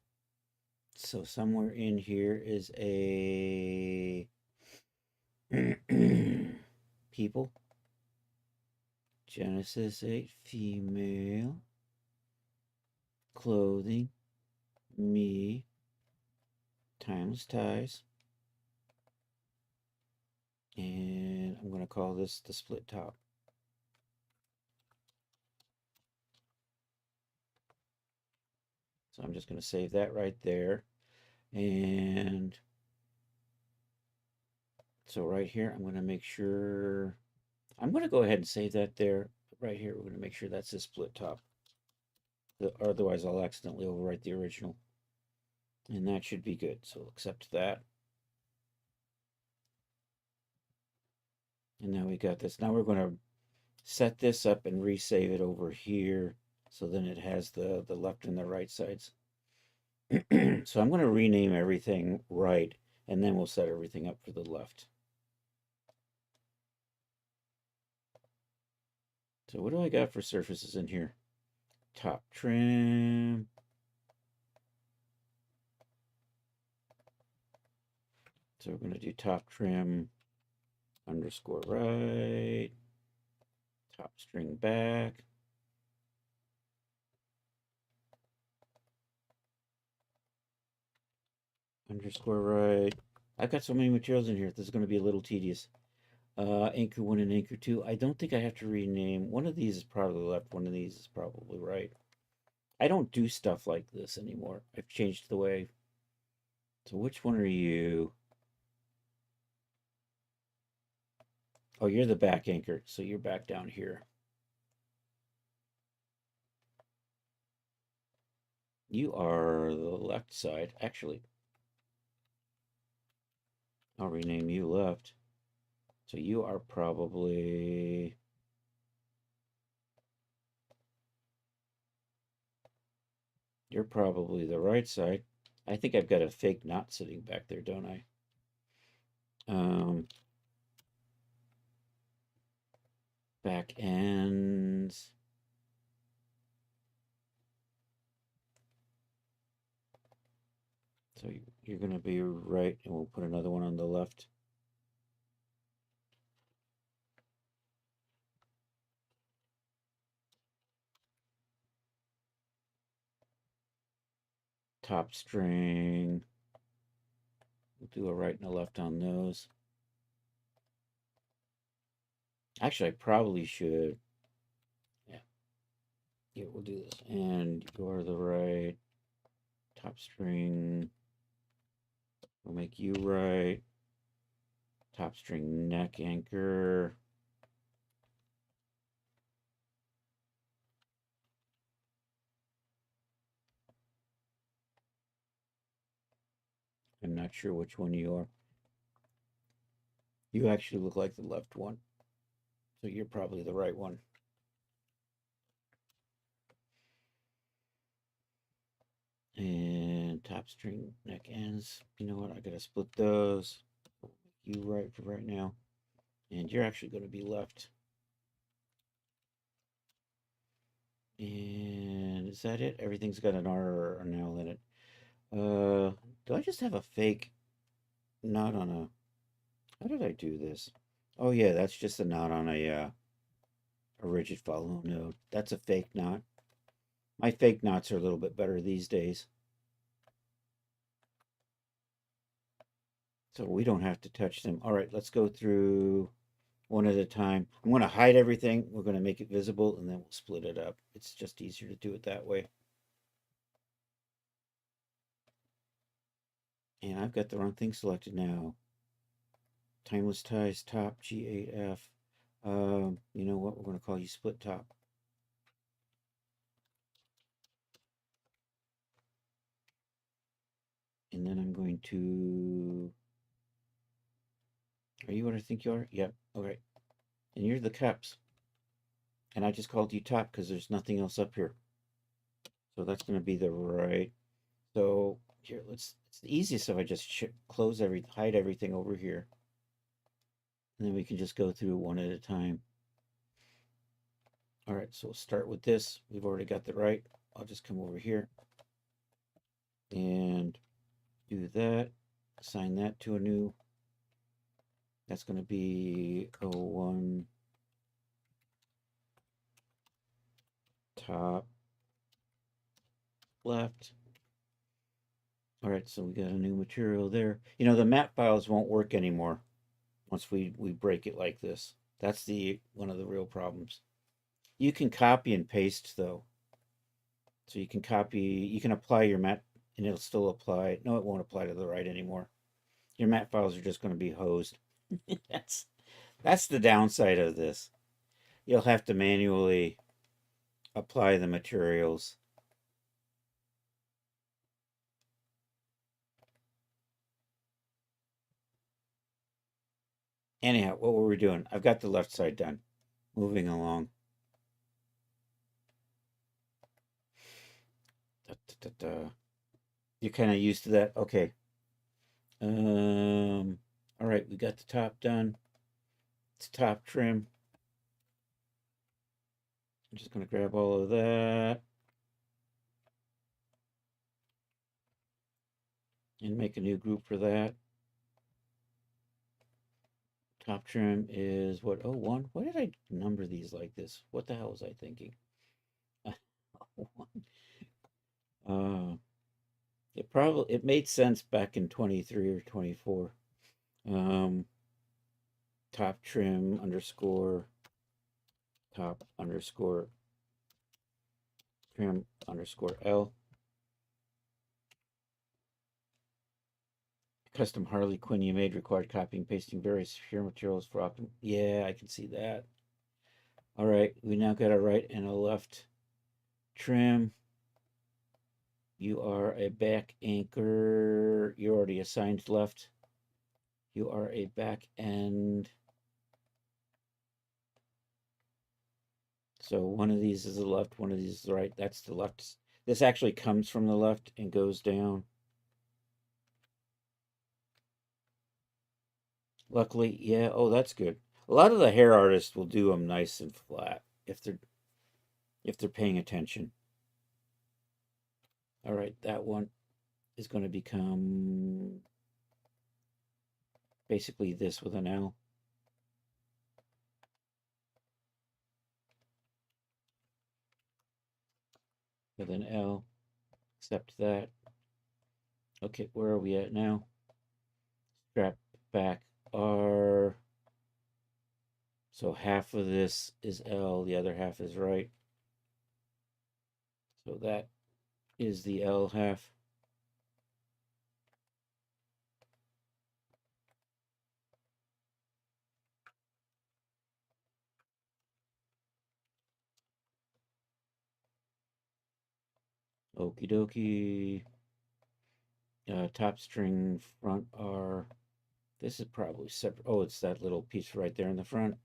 So somewhere in here is a people. Genesis 8 female. Clothing. Me. Timeless ties. And I'm going to call this the split top. So I'm just going to save that right there. And so right here, I'm going to make sure I'm going to go ahead and save that there. Right here, we're going to make sure that's a split top. Otherwise, I'll accidentally overwrite the original. And that should be good. So accept that. And now we got this. Now we're going to set this up and resave it over here. So then it has the left and the right sides. So I'm going to rename everything right. And then we'll set everything up for the left. So what do I got for surfaces in here? Top trim. So we're going to do top trim underscore right, top string back. Underscore right. I've got so many materials in here. This is going to be a little tedious. Anchor 1 and anchor 2. I don't think I have to rename. One of these is probably left. One of these is probably right. I don't do stuff like this anymore. I've changed the way. So which one are you? Oh, you're the back anchor. So you're back down here. You are the left side. Actually, I'll rename you left. So you are probably... You're probably the right side. I think I've got a fake knot sitting back there, don't I? Back ends. So you're going to be right, and we'll put another one on the left. Top string. We'll do a right and a left on those. Actually, I probably should. Yeah. Yeah, we'll do this. And you're the right. Top string. We'll make you right. Top string neck anchor. I'm not sure which one you are. You actually look like the left one. So you're probably the right one. And top string neck ends. You know what? I gotta split those. You right for right now. And you're actually going to be left. And is that it? Everything's got an R or an L in it. Do I just have a fake knot on a... How did I do this? Oh yeah, that's just a knot on a rigid follow node. That's a fake knot. My fake knots are a little bit better these days. So we don't have to touch them. All right, let's go through one at a time. I'm going to hide everything. We're going to make it visible, and then we'll split it up. It's just easier to do it that way. And I've got the wrong thing selected now. Timeless ties top G8F. You know what? We're going to call you split top. And then I'm going to... Are you what I think you are? Yep. Okay. And you're the cups. And I just called you top because there's nothing else up here. So that's going to be the right. So here, it's the easiest if I just hide everything over here. And then we can just go through one at a time. All right, so we'll start with this. We've already got the right. I'll just come over here and do that. Assign that to a new. That's going to be 01 top left. All right, so we got a new material there. You know, the map files won't work anymore once we break it like this. That's one of the real problems. You can copy and paste though. So you can apply your map and it'll still apply. No, it won't apply to the right anymore. Your map files are just going to be hosed. that's That's the downside of this. You'll have to manually apply the materials. Anyhow, what were we doing? I've got the left side done. Moving along. Da, da, da, da. You're kind of used to that? Okay. All right, we got the top done. It's top trim. I'm just going to grab all of that and make a new group for that. Top trim is what? Oh, one. Why did I number these like this? What the hell was I thinking? uh, it made sense back in 23 or 24. Um, top trim underscore top underscore trim underscore L. Custom Harley Quinn you made required copying pasting various shear materials for optim. Yeah, I can see that. All right, we now got a right and a left trim. You are a back anchor. You already assigned left. You are a back end. So one of these is the left, one of these is the right. That's the left. This actually comes from the left and goes down. Luckily, yeah. Oh, that's good. A lot of the hair artists will do them nice and flat if they're paying attention. All right, that one is going to become basically this with an L. With an L, except that. Okay, where are we at now? Strap back R. So half of this is L, the other half is right. So that is the L half. Okie dokie. Top string front R. This is probably separate. Oh, it's that little piece right there in the front.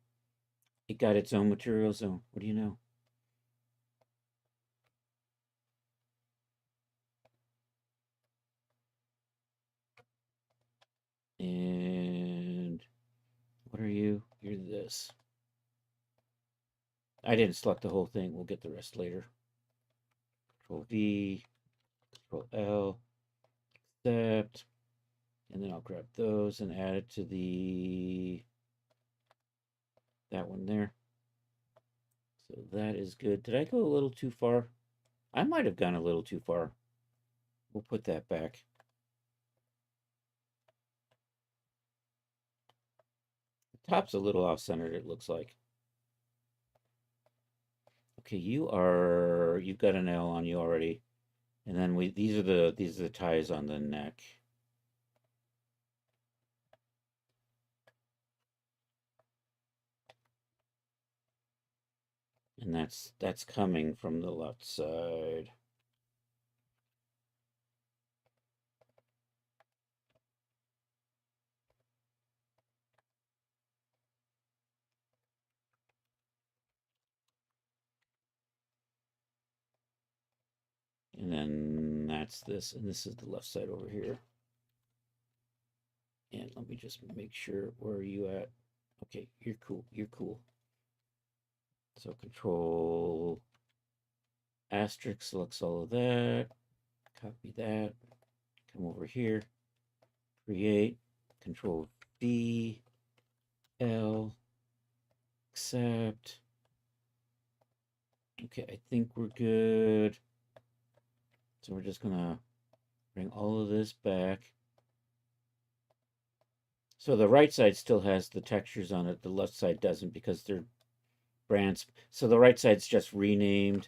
It got its own material zone. What do you know? And what are you? You're this. I didn't select the whole thing. We'll get the rest later. Control V, Control L, accept. And then I'll grab those and add it to that one there. So that is good. Did I go a little too far? I might have gone a little too far. We'll put that back. The top's a little off-centered, it looks like. Okay, you've got an L on you already. And then these are the ties on the neck. And that's coming from the left side. And then that's this, and this is the left side over here. And let me just make sure, where are you at? Okay, you're cool, you're cool. So control asterisk selects all of that, copy that, come over here, create, control V, L, accept. Okay, I think we're good. So we're just gonna bring all of this back. So the right side still has the textures on it, the left side doesn't because they're brands. So the right side's just renamed,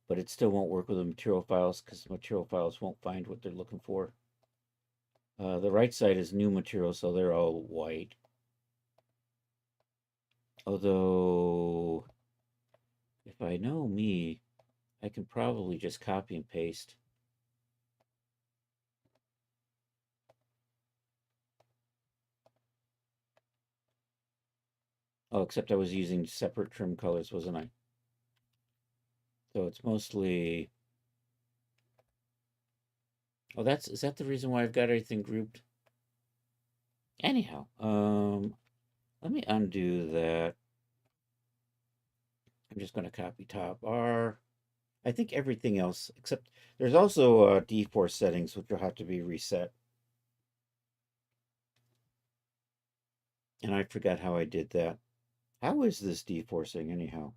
but it still won't work with the material files because the material files won't find what they're looking for. The right side is new material, so they're all white. Although, if I know me, I can probably just copy and paste. Oh, except I was using separate trim colors, wasn't I? So it's mostly. Oh, is that the reason why I've got everything grouped? Anyhow, let me undo that. I'm just going to copy top R. I think everything else, except there's also D-force settings, which will have to be reset. And I forgot how I did that. How is this D-forcing anyhow?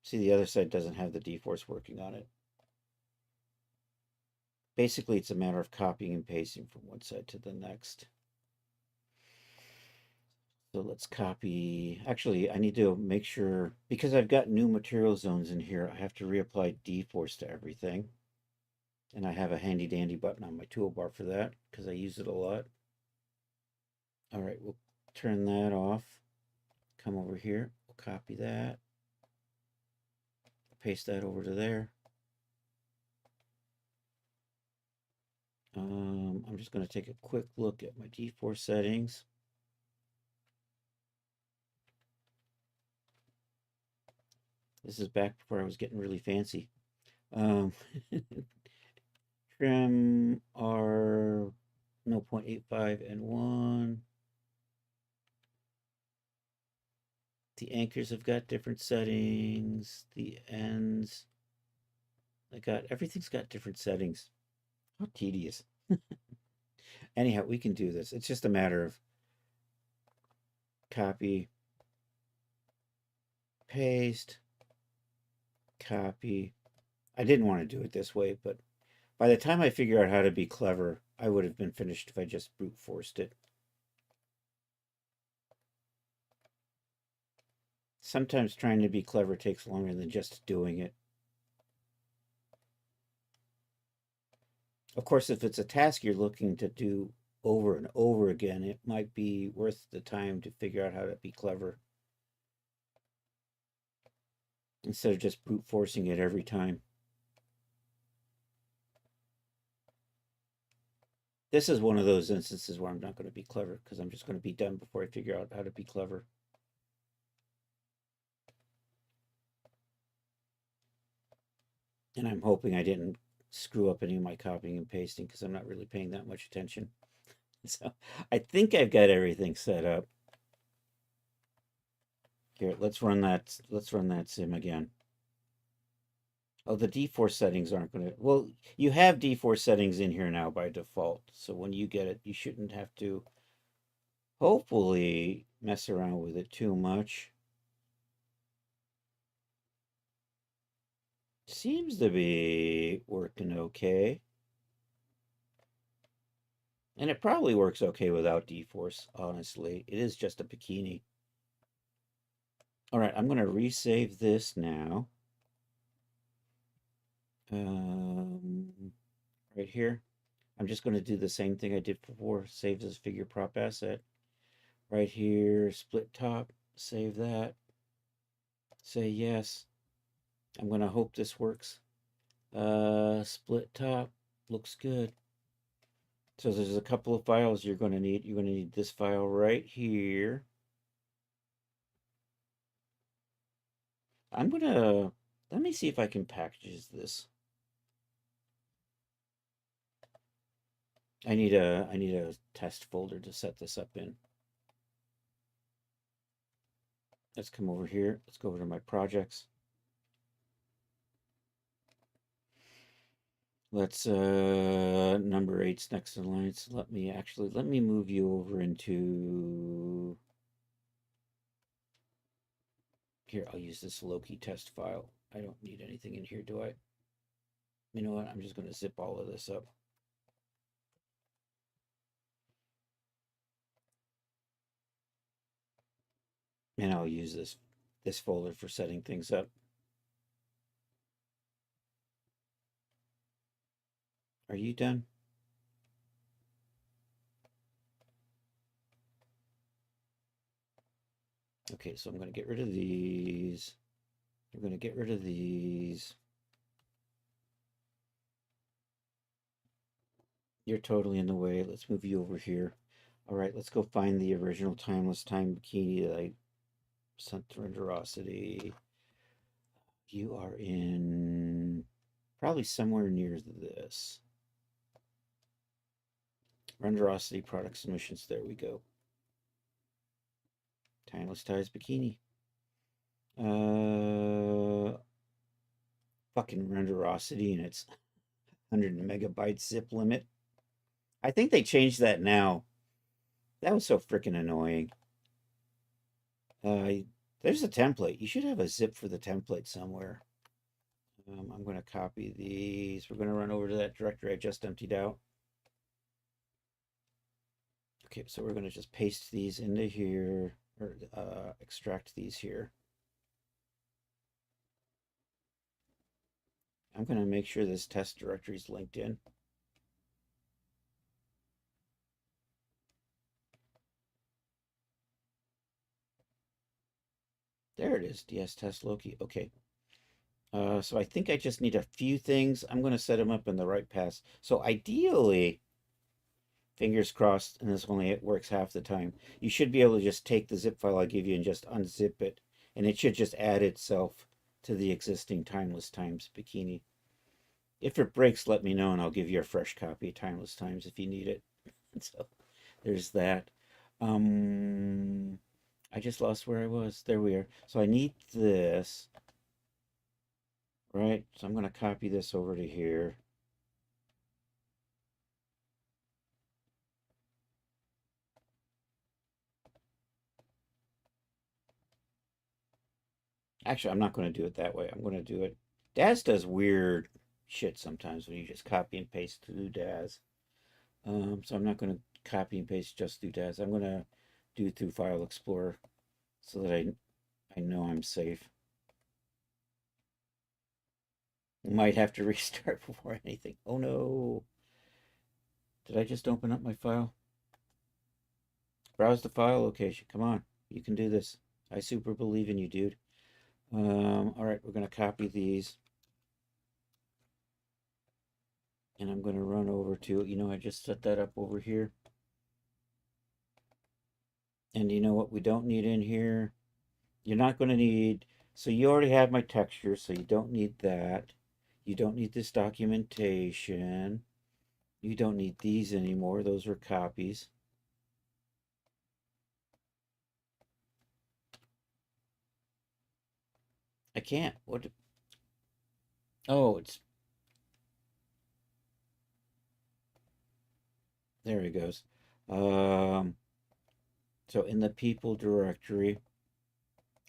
See, the other side doesn't have the D-force working on it. Basically, it's a matter of copying and pasting from one side to the next. So let's copy. Actually, I need to make sure, because I've got new material zones in here, I have to reapply D-force to everything. And I have a handy dandy button on my toolbar for that because I use it a lot. All right, we'll turn that off. Come over here, we'll copy that. Paste that over to there. I'm just going to take a quick look at my D4 settings. This is back before I was getting really fancy. Trim R 0.85 and 1. The anchors have got different settings. The ends, everything's got different settings. How tedious. Anyhow, we can do this. It's just a matter of copy, paste, copy. I didn't want to do it this way, but by the time I figure out how to be clever, I would have been finished if I just brute forced it. Sometimes trying to be clever takes longer than just doing it. Of course, if it's a task you're looking to do over and over again, it might be worth the time to figure out how to be clever instead of just brute forcing it every time. This is one of those instances where I'm not going to be clever because I'm just going to be done before I figure out how to be clever. And I'm hoping I didn't screw up any of my copying and pasting because I'm not really paying that much attention. So I think I've got everything set up. Here, let's run that sim again. Oh, the D4 settings aren't going to. Well, you have D4 settings in here now by default. So when you get it, you shouldn't have to hopefully mess around with it too much. Seems to be working okay. And it probably works okay without D-Force, honestly. It is just a bikini. All right, I'm going to resave this now. Right here. I'm just going to do the same thing I did before. Save as figure prop asset. Right here, split top. Save that. Say yes. I'm going to hope this works. Split top. Looks good. So there's a couple of files you're going to need. You're going to need this file right here. I'm going to, let me see if I can package this. I need a test folder to set this up in. Let's come over here. Let's go over to my projects. Let's number 8's next in line. So let me move you over into here. I'll use this Loki test file. I don't need anything in here, do I? You know what? I'm just going to zip all of this up. And I'll use this folder for setting things up. Are you done? Okay, so I'm going to get rid of these. We're going to get rid of these. You're totally in the way. Let's move you over here. All right, let's go find the original Timeless Time bikini that I sent to Renderosity. You are in probably somewhere near this. Renderosity product submissions. There we go. Timeless Ties bikini. Fucking Renderosity and its 100 megabyte zip limit. I think they changed that now. That was so freaking annoying. There's a template. You should have a zip for the template somewhere. I'm going to copy these. We're going to run over to that directory I just emptied out. Okay, so we're going to just paste these into here, or extract these here. I'm going to make sure this test directory is linked in. There it is, DS test Loki. Okay. So I think I just need a few things. I'm going to set them up in the right path. So ideally, fingers crossed, and this only works half the time, you should be able to just take the zip file I give you and just unzip it, and it should just add itself to the existing Timeless Times bikini. If it breaks, let me know, and I'll give you a fresh copy of Timeless Times if you need it. So there's that. I just lost where I was. There we are. So I need this, right? So I'm going to copy this over to here. Actually, I'm not going to do it that way. I'm going to do it. Daz does weird shit sometimes when you just copy and paste through Daz. So I'm not going to copy and paste just through Daz. I'm going to do it through File Explorer so that I know I'm safe. Might have to restart before anything. Oh no. Did I just open up my file? Browse the file location. Come on. You can do this. I super believe in you, dude. All right, we're going to copy these. And I'm going to run over to, I just set that up over here. And you know what we don't need in here? You're not going to need, so you already have my texture, so you don't need that. You don't need this documentation. You don't need these anymore. Those are copies. I can't. What? Oh, there he goes. So in the people directory,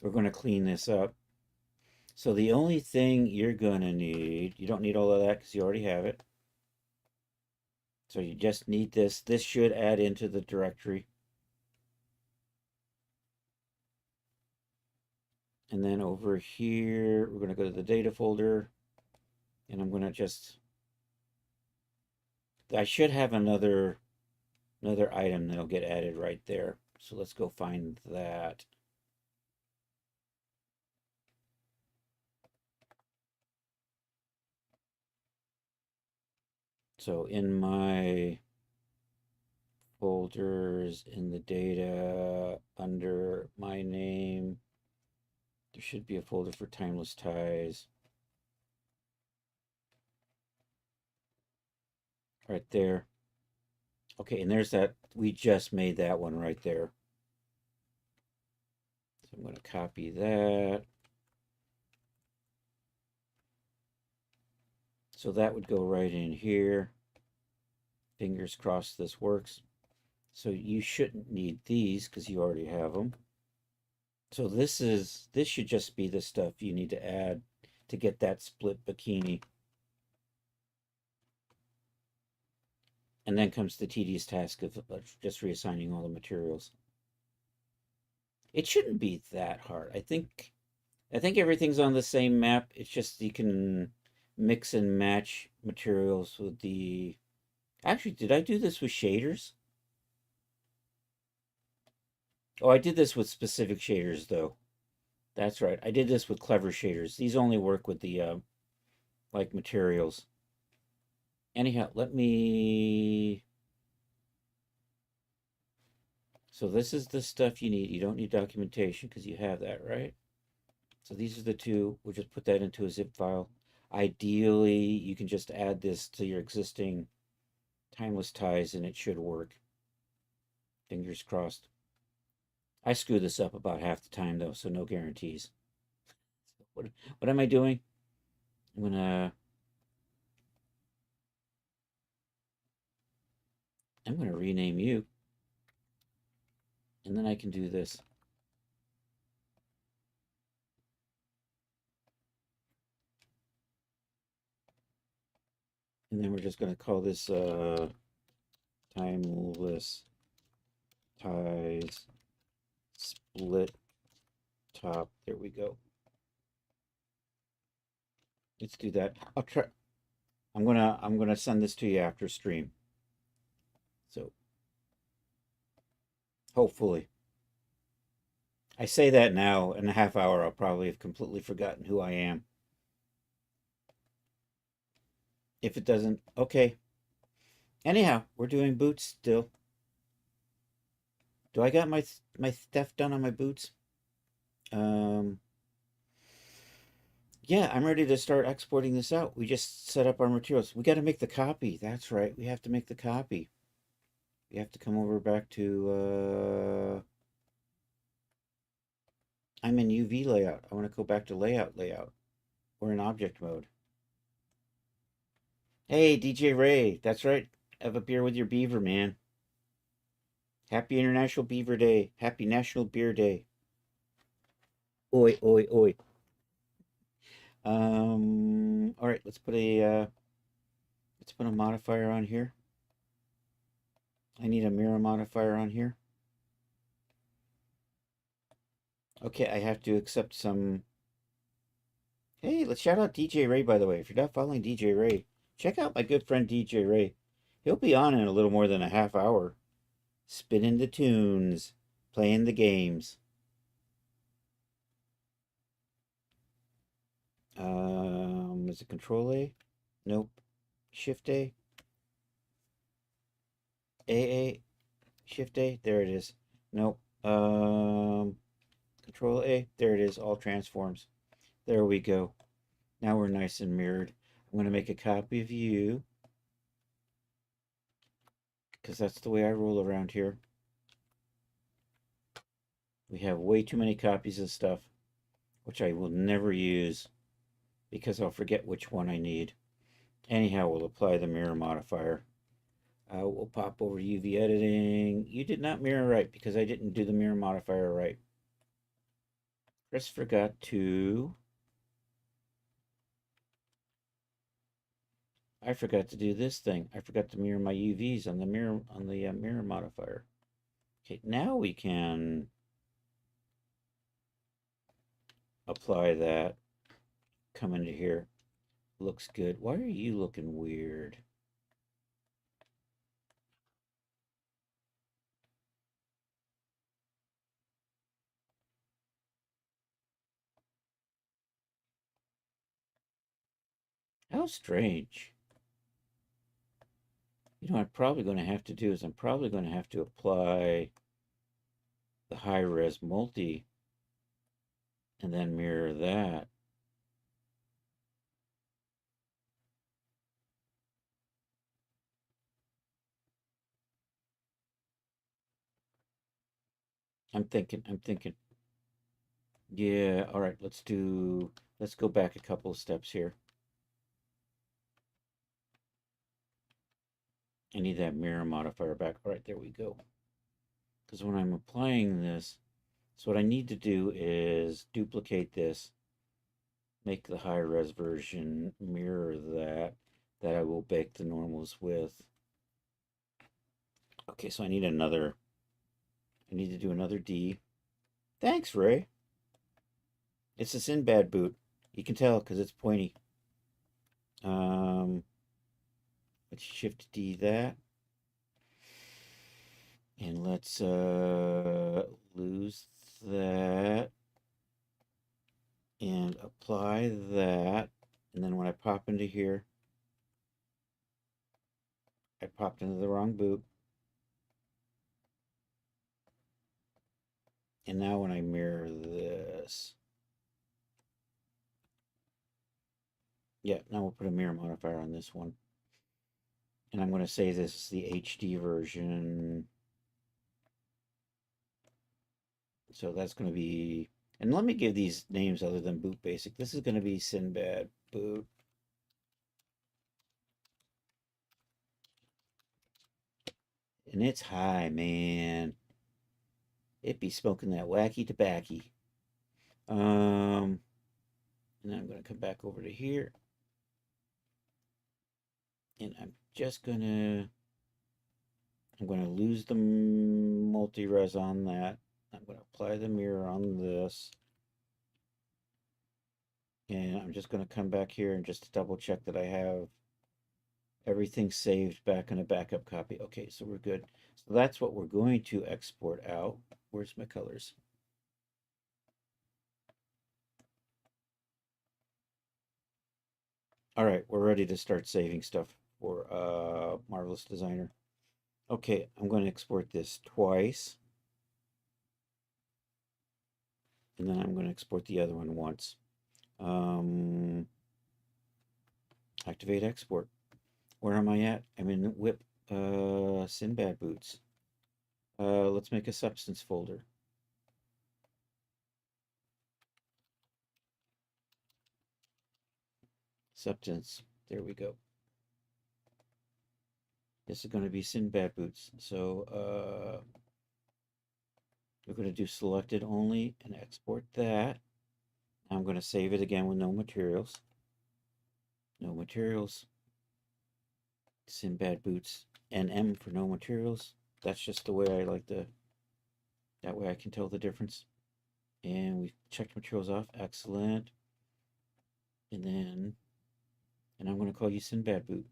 we're going to clean this up. So the only thing you're going to need, you don't need all of that because you already have it. So you just need this. This should add into the directory. And then over here, we're going to go to the data folder. And I'm going to just, I should have another item that'll get added right there. So let's go find that. So in my folders, in the data, under my name, there should be a folder for Timeless Ties. Right there. Okay, and there's that. We just made that one right there. So I'm going to copy that. So that would go right in here. Fingers crossed this works. So you shouldn't need these because you already have them. So this should just be the stuff you need to add to get that split bikini. And then comes the tedious task of just reassigning all the materials. It shouldn't be that hard. I think everything's on the same map. It's just you can mix and match materials with the... Actually, did I do this with shaders? Oh, I did this with specific shaders though. That's right. I did this with clever shaders. These only work with the like materials. Anyhow, let me. So this is the stuff you need. You don't need documentation because you have that, right? So these are the two. We'll just put that into a zip file. Ideally, you can just add this to your existing timeless ties and it should work. Fingers crossed. I screw this up about half the time though, so no guarantees. What am I doing? I'm gonna I'm gonna rename you, and then I can do this. And then we're just gonna call this timeless ties split top. There we go. Let's do that. I'll try. I'm gonna send this to you after stream. So hopefully. I say that now. In a half hour, I'll probably have completely forgotten who I am. If it doesn't, okay. Anyhow, we're doing boots still. Do I got my stuff done on my boots? Um, yeah, I'm ready to start exporting this out. We just set up our materials. We got to make the copy. That's right. We have to make the copy. We have to come over back to I'm in UV layout. I want to go back to layout. We're in object mode. Hey, DJ Ray. That's right. Have a beer with your beaver, man. Happy International Beaver Day. Happy National Beer Day. Oi, oi, oi. All right, let's put a modifier on here. I need a mirror modifier on here. Okay, I have to accept some. Hey, let's shout out DJ Ray, by the way. If you're not following DJ Ray, check out my good friend DJ Ray. He'll be on in a little more than a half hour. Spinning the tunes, playing the games. Is it Control A? Nope. Shift A? AA? Shift A? There it is. Nope. Control A? There it is. All transforms. There we go. Now we're nice and mirrored. I'm going to make a copy of you because that's the way I roll around here. We have way too many copies of stuff, which I will never use because I'll forget which one I need. Anyhow, we'll apply the mirror modifier. We'll pop over UV editing. You did not mirror right because I didn't do the mirror modifier right. Chris forgot to... I forgot to do this thing. I forgot to mirror my UVs on the mirror modifier. Okay, now we can apply that. Come into here. Looks good. Why are you looking weird? How strange. You know what I'm probably going to have to do is I'm probably going to have to apply the high-res multi and then mirror that. I'm thinking. Yeah, all right, let's go back a couple of steps here. I need that mirror modifier back. All right, there we go. Because when I'm applying this, so what I need to do is duplicate this, make the high res version mirror that I will bake the normals with. Okay, so I need to do another D. Thanks, Ray. It's a Sinbad boot. You can tell because it's pointy. Let's shift D that. And let's lose that and apply that. And then when I pop into here, I popped into the wrong boot. And now when I mirror this, yeah, now we'll put a mirror modifier on this one. And I'm going to say this is the HD version. So that's going to be, and let me give these names other than boot basic. This is going to be Sinbad boot. And it's high, man. It be smoking that wacky tobacco. And I'm going to come back over to here. And I'm going to lose the multi-res on that. I'm going to apply the mirror on this. And I'm just going to come back here and just double check that I have everything saved back in a backup copy. Okay, so we're good. So that's what we're going to export out. Where's my colors? All right, we're ready to start saving stuff for Marvelous Designer. Okay, I'm going to export this twice. And then I'm going to export the other one once. Activate export. Where am I at? I'm in Whip Sinbad boots. Let's make a substance folder. Substance. There we go. This is going to be Sinbad boots. So we're going to do selected only and export that. I'm going to save it again with no materials. No materials. Sinbad boots. NM for no materials. That's just the way I like to, that way I can tell the difference. And we've checked materials off. Excellent. And I'm going to call you Sinbad boot.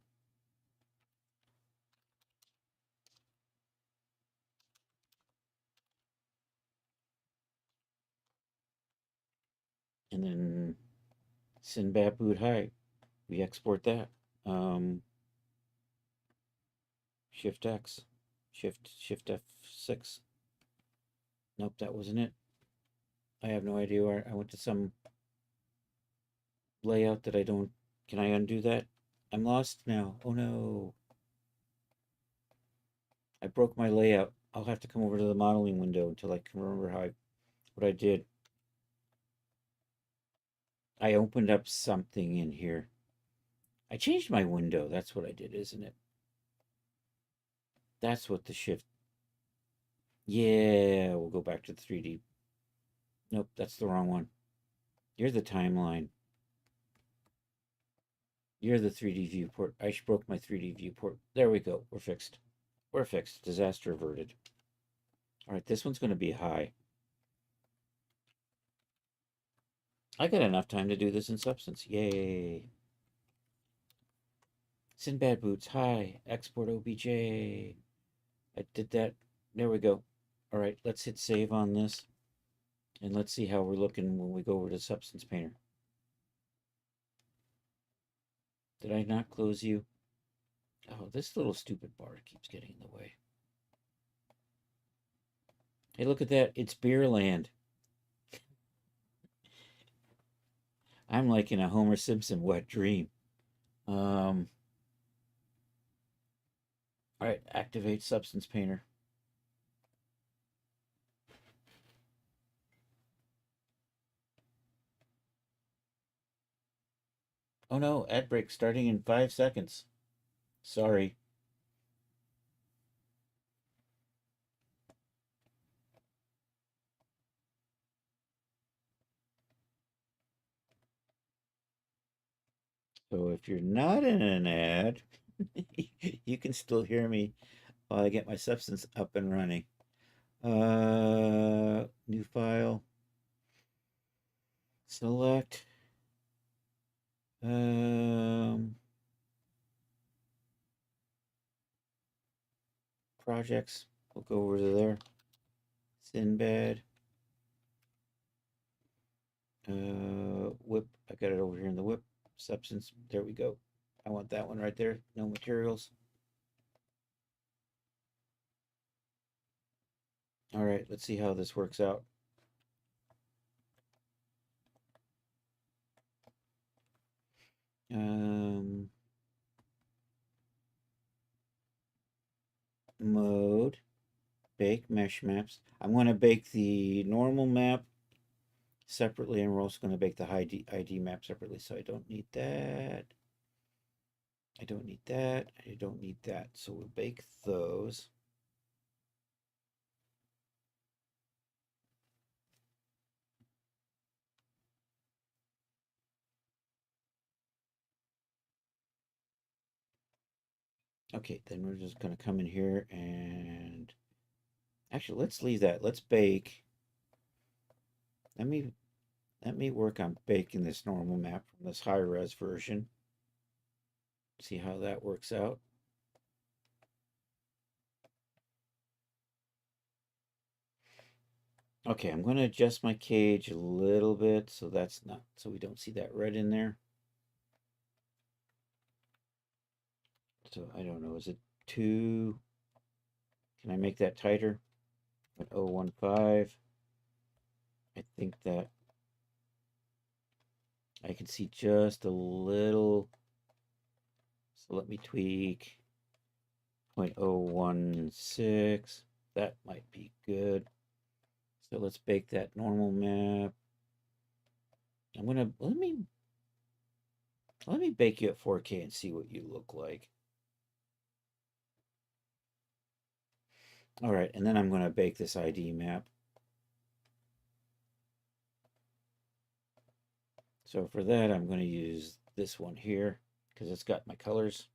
And then Sinbad boot high. We export that. Shift X. Shift F6. Nope, that wasn't it. I have no idea where I went to some layout that I don't. Can I undo that? I'm lost now. Oh no. I broke my layout. I'll have to come over to the modeling window until I can remember what I did. I opened up something in here. I changed my window. That's what I did, isn't it? That's what the shift. Yeah, we'll go back to the 3D. Nope, that's the wrong one. You're the timeline. You're the 3D viewport. I broke my 3D viewport. There we go. We're fixed. We're fixed. Disaster averted. All right, this one's going to be high. I got enough time to do this in Substance. Yay. Sinbad boots, high. Export OBJ. I did that. There we go. All right, let's hit save on this. And let's see how we're looking when we go over to Substance Painter. Did I not close you? Oh, this little stupid bar keeps getting in the way. Hey, look at that. It's Beerland. I'm like in a Homer Simpson wet dream. All right, activate Substance Painter. Oh no, ad break starting in 5 seconds. Sorry. So if you're not in an ad, you can still hear me while I get my substance up and running. New file. Select. Projects. We'll go over to there. Sinbad. Whip. I got it over here in the whip. Substance. There we go. I want that one right there. No materials. All right, let's see how this works out. Mode. Bake mesh maps. I'm going to bake the normal map separately, and we're also going to bake the ID map separately. So I don't need that. I don't need that. I don't need that. So we'll bake those. Okay, then we're just going to come in here and actually let's leave that. Let's bake. Let me work on baking this normal map from this high res version. See how that works out. Okay, I'm going to adjust my cage a little bit so that's not so we don't see that red in there. So I don't know, is it 2? Can I make that tighter? 0.015. I think that I can see just a little. So let me tweak 0.016. That might be good. So let's bake that normal map. I'm gonna let me bake you at 4K and see what you look like. All right, and then I'm gonna bake this ID map. So for that, I'm gonna use this one here because it's got my colors.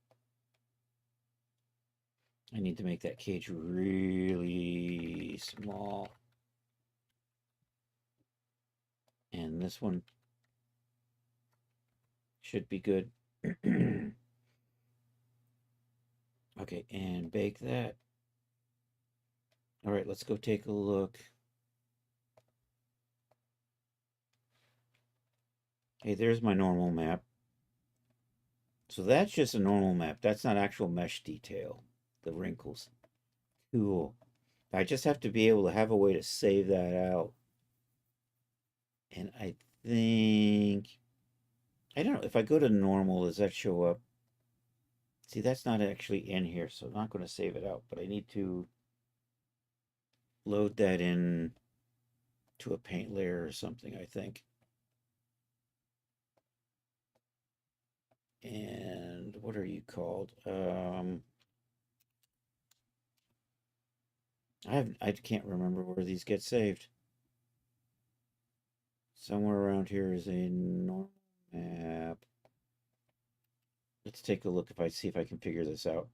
I need to make that cage really small. And this one should be good. Okay, and bake that. All right, let's go take a look. Hey, there's my normal map. So that's just a normal map. That's not actual mesh detail, the wrinkles. Cool. I just have to be able to have a way to save that out. And I think, I don't know, if I go to normal, does that show up? See, that's not actually in here, so I'm not going to save it out, but I need to load that in to a paint layer or something, I think. And what are you called? I can't remember where these get saved. Somewhere around here is a normal map. Let's take a look if I see if I can figure this out.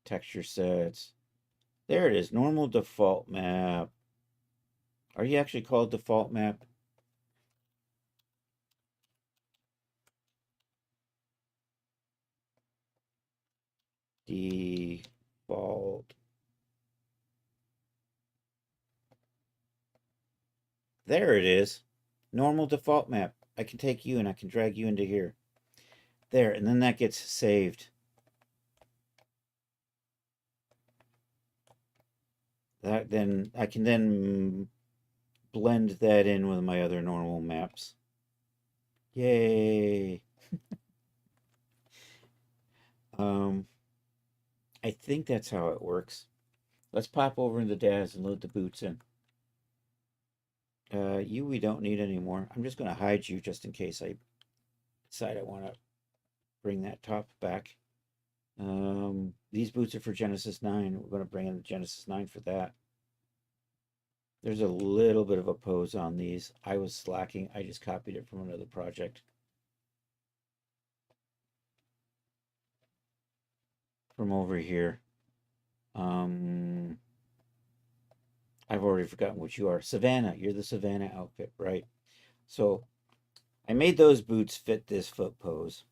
Texture sets. There it is, normal default map. Are you actually called default map? Default. There it is. Normal default map. I can take you and I can drag you into here. There, and then that gets saved. That then I can then blend that in with my other normal maps. Yay. Um, I think that's how it works. Let's pop over into Daz and load the boots in. You we don't need anymore. I'm just going to hide you just in case I decide I want to bring that top back. These boots are for Genesis 9. We're going to bring in the Genesis 9 for that. There's a little bit of a pose on these. I was slacking. I just copied it from another project. From over here. I've already forgotten what you are. Savannah. You're the Savannah outfit, right? So I made those boots fit this foot pose.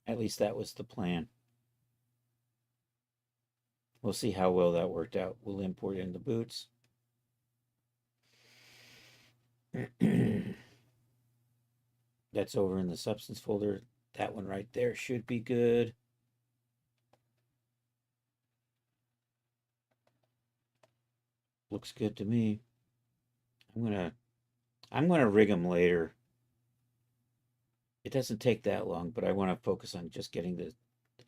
At least that was the plan. We'll see how well that worked out. We'll import in the boots. That's over in the substance folder. That one right there should be good. Looks good to me. I'm gonna rig them later. It doesn't take that long, but I want to focus on just getting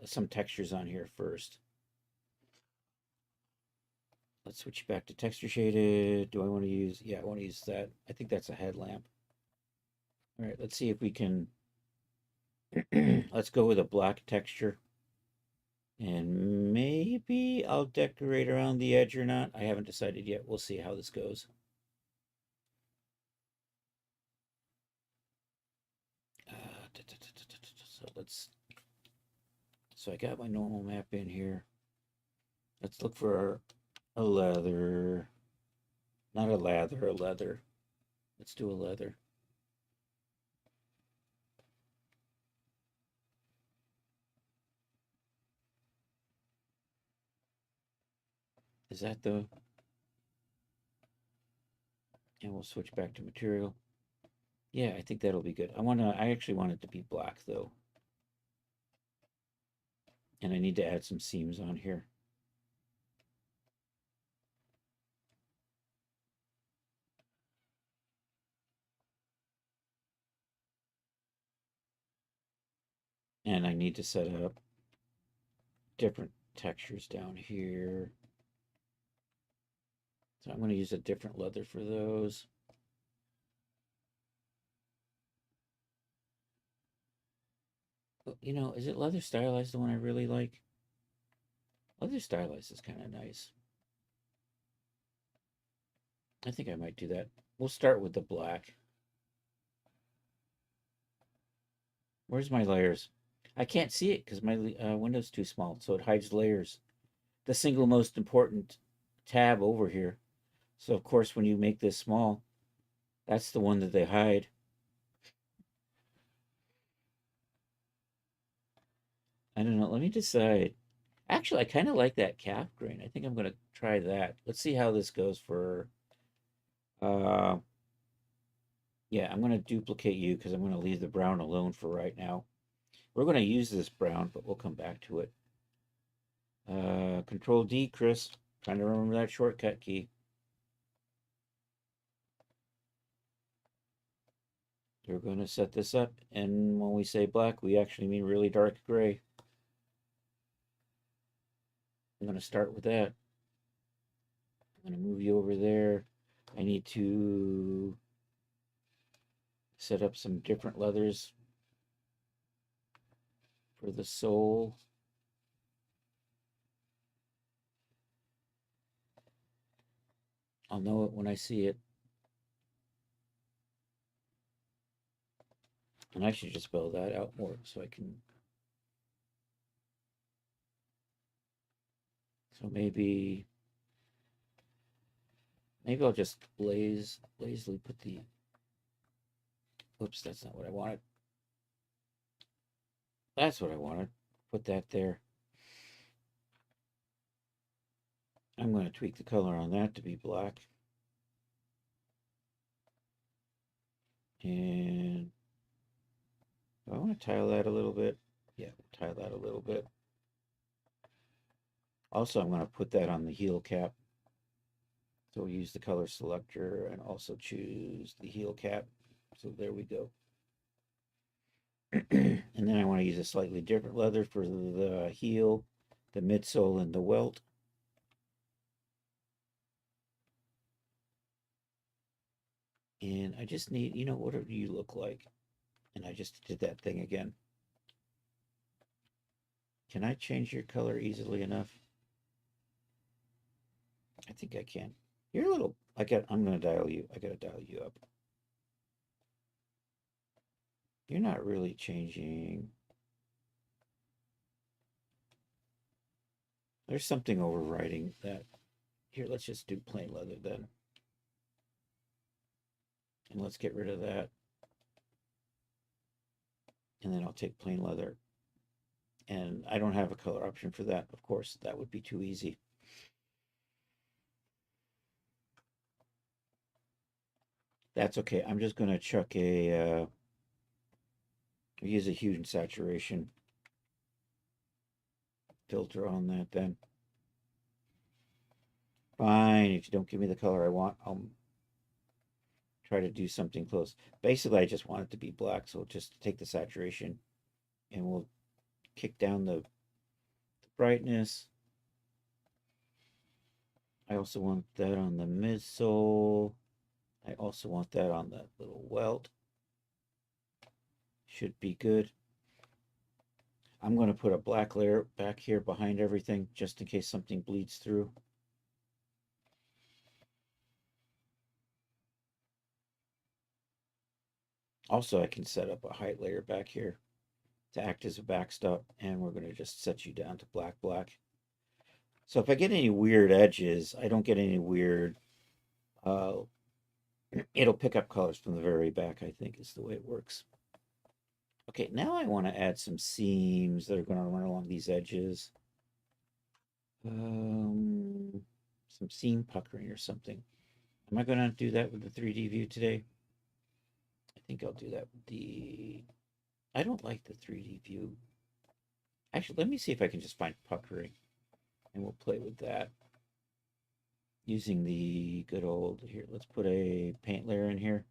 some textures on here first. Let's switch back to texture shaded. Do I want to use, yeah, I want to use that. I think that's a headlamp. All right, let's see if we can, let's go with a black texture. And maybe I'll decorate around the edge or not. I haven't decided yet. We'll see how this goes. So so I got my normal map in here. Let's look for a leather. Not a lather, a leather. Let's do a leather. Is that the... And we'll switch back to material. Yeah, I think that'll be good. I actually want it to be black though. And I need to add some seams on here. And I need to set up different textures down here. So I'm going to use a different leather for those. You know, is it leather stylized the one I really like? Leather stylized is kind of nice. I think I might do that. We'll start with the black. Where's my layers? I can't see it because my window's too small, so it hides layers. The single most important tab over here. So of course, when you make this small, that's the one that they hide. I don't know. Let me decide. Actually, I kind of like that calf grain. I think I'm going to try that. Let's see how this goes for... Uh, yeah, I'm going to duplicate you because I'm going to leave the brown alone for right now. We're going to use this brown, but we'll come back to it. Control D, Chris. Trying to remember that shortcut key. We're going to set this up, and when we say black, we actually mean really dark gray. I'm going to start with that. I'm going to move you over there. I need to set up some different leathers for the sole. I'll know it when I see it. And I should just spell that out more so I can... So maybe I'll just lazily put the... Oops, that's not what I wanted. That's what I wanted. Put that there. I'm going to tweak the color on that to be black. And I want to tile that a little bit. Yeah, we'll tile that a little bit. Also, I'm going to put that on the heel cap. So we'll use the color selector and also choose the heel cap. So there we go. And then I want to use a slightly different leather for the heel, the midsole, and the welt. And I just need, you know, what do you look like? And I just did that thing again. Can I change your color easily enough? I think I can. You're a little, I'm going to dial you. I got to dial you up. You're not really changing. There's something overriding that. Here, let's just do plain leather then. And let's get rid of that. And then I'll take plain leather And I don't have a color option for that. Of course, that would be too easy. That's okay. I'm just going to chuck use a hue and saturation filter on that then. Fine, if you don't give me the color I want, I'll try to do something close. Basically, I just want it to be black, so just take the saturation and we'll kick down the brightness. I also want that on the midsole. I also want that on that little welt. Should be good. I'm going to put a black layer back here behind everything just in case something bleeds through. Also, I can set up a height layer back here to act as a backstop, and we're going to just set you down to black, black. So if I get any weird edges, I don't get any weird, uh, it'll pick up colors from the very back, I think is the way it works. Okay, now I want to add some seams that are going to run along these edges. Some seam puckering or something. Am I going to do that with the 3D view today? I think I'll do that with the... I don't like the 3D view. Actually, let me see if I can just find puckering, and we'll play with that. Using the good old... Here, let's put a paint layer in here.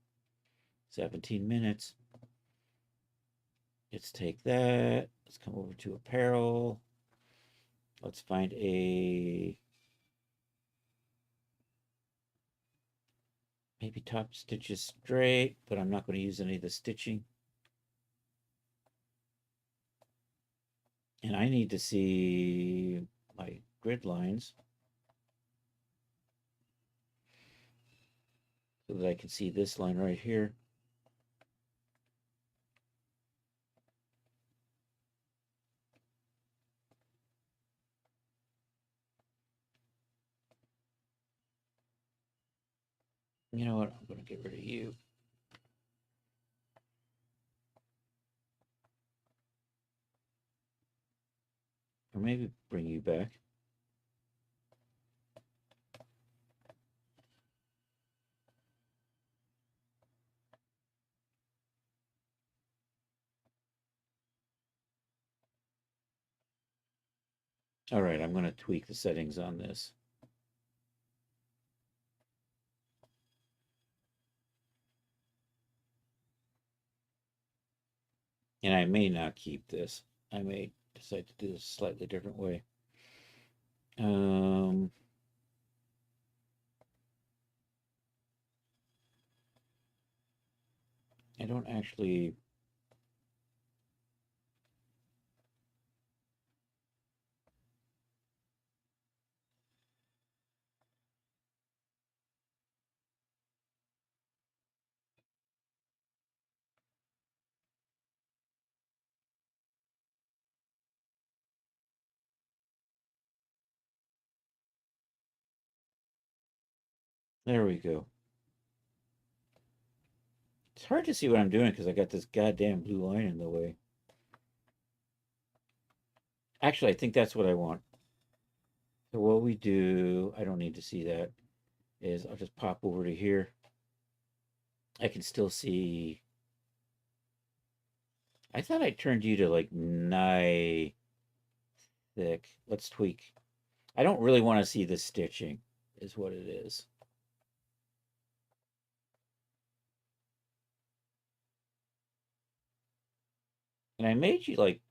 17 minutes. Let's take that. Let's come over to apparel. Let's find a... Maybe top stitches straight, but I'm not going to use any of the stitching. And I need to see my grid lines so that I can see this line right here. You know what? I'm going to get rid of you. Or maybe bring you back. All right, I'm going to tweak the settings on this. And I may not keep this. I may decide to do this a slightly different way. I don't actually... There we go. It's hard to see what I'm doing because I got this goddamn blue line in the way. Actually, I think that's what I want. So what we do, I don't need to see that, is I'll just pop over to here. I can still see... I thought I turned you to like nigh thick. Let's tweak. I don't really want to see the stitching, is what it is. And I made you like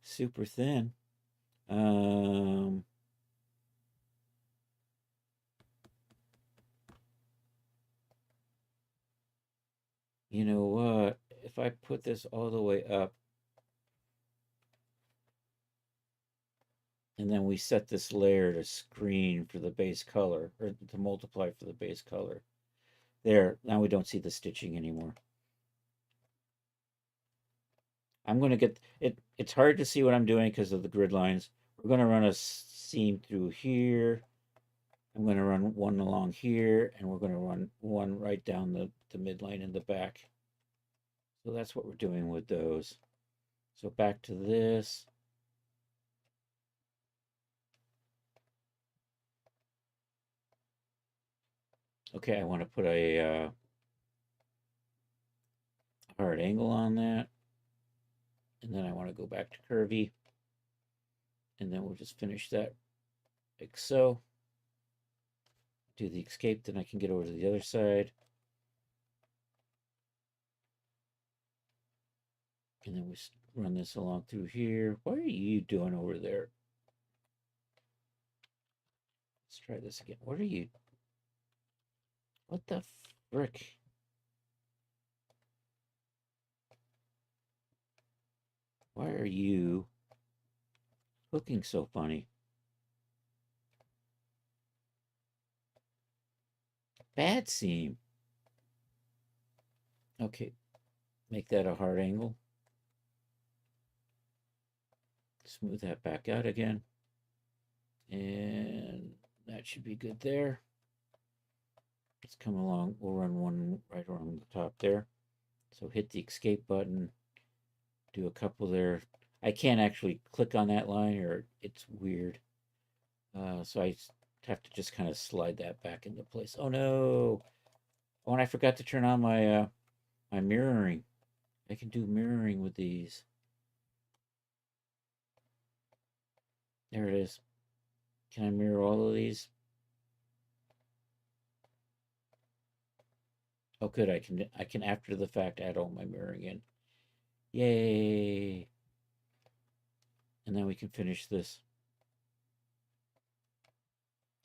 super thin. You know what? If I put this all the way up, and then we set this layer to screen for the base color, or to multiply for the base color. There, now we don't see the stitching anymore. I'm going to get it. It's hard to see what I'm doing because of the grid lines. We're going to run a seam through here. I'm going to run one along here, and we're going to run one right down the midline in the back. So that's what we're doing with those. So back to this. Okay, I want to put a hard angle on that. And then I want to go back to curvy. And then we'll just finish that like so. Do the escape, then I can get over to the other side. And then we run this along through here. What are you doing over there? Let's try this again. What are you? What the frick? Why are you looking so funny? Bad seam. Okay, make that a hard angle. Smooth that back out again. And that should be good there. Let's come along. We'll run one right around the top there. So hit the escape button. Do a couple there. I can't actually click on that line or it's weird. So I have to just kind of slide that back into place. Oh no! Oh, and I forgot to turn on my my mirroring. I can do mirroring with these. There it is. Can I mirror all of these? Oh, good. I can after the fact add all my mirroring in. Yay! And then we can finish this.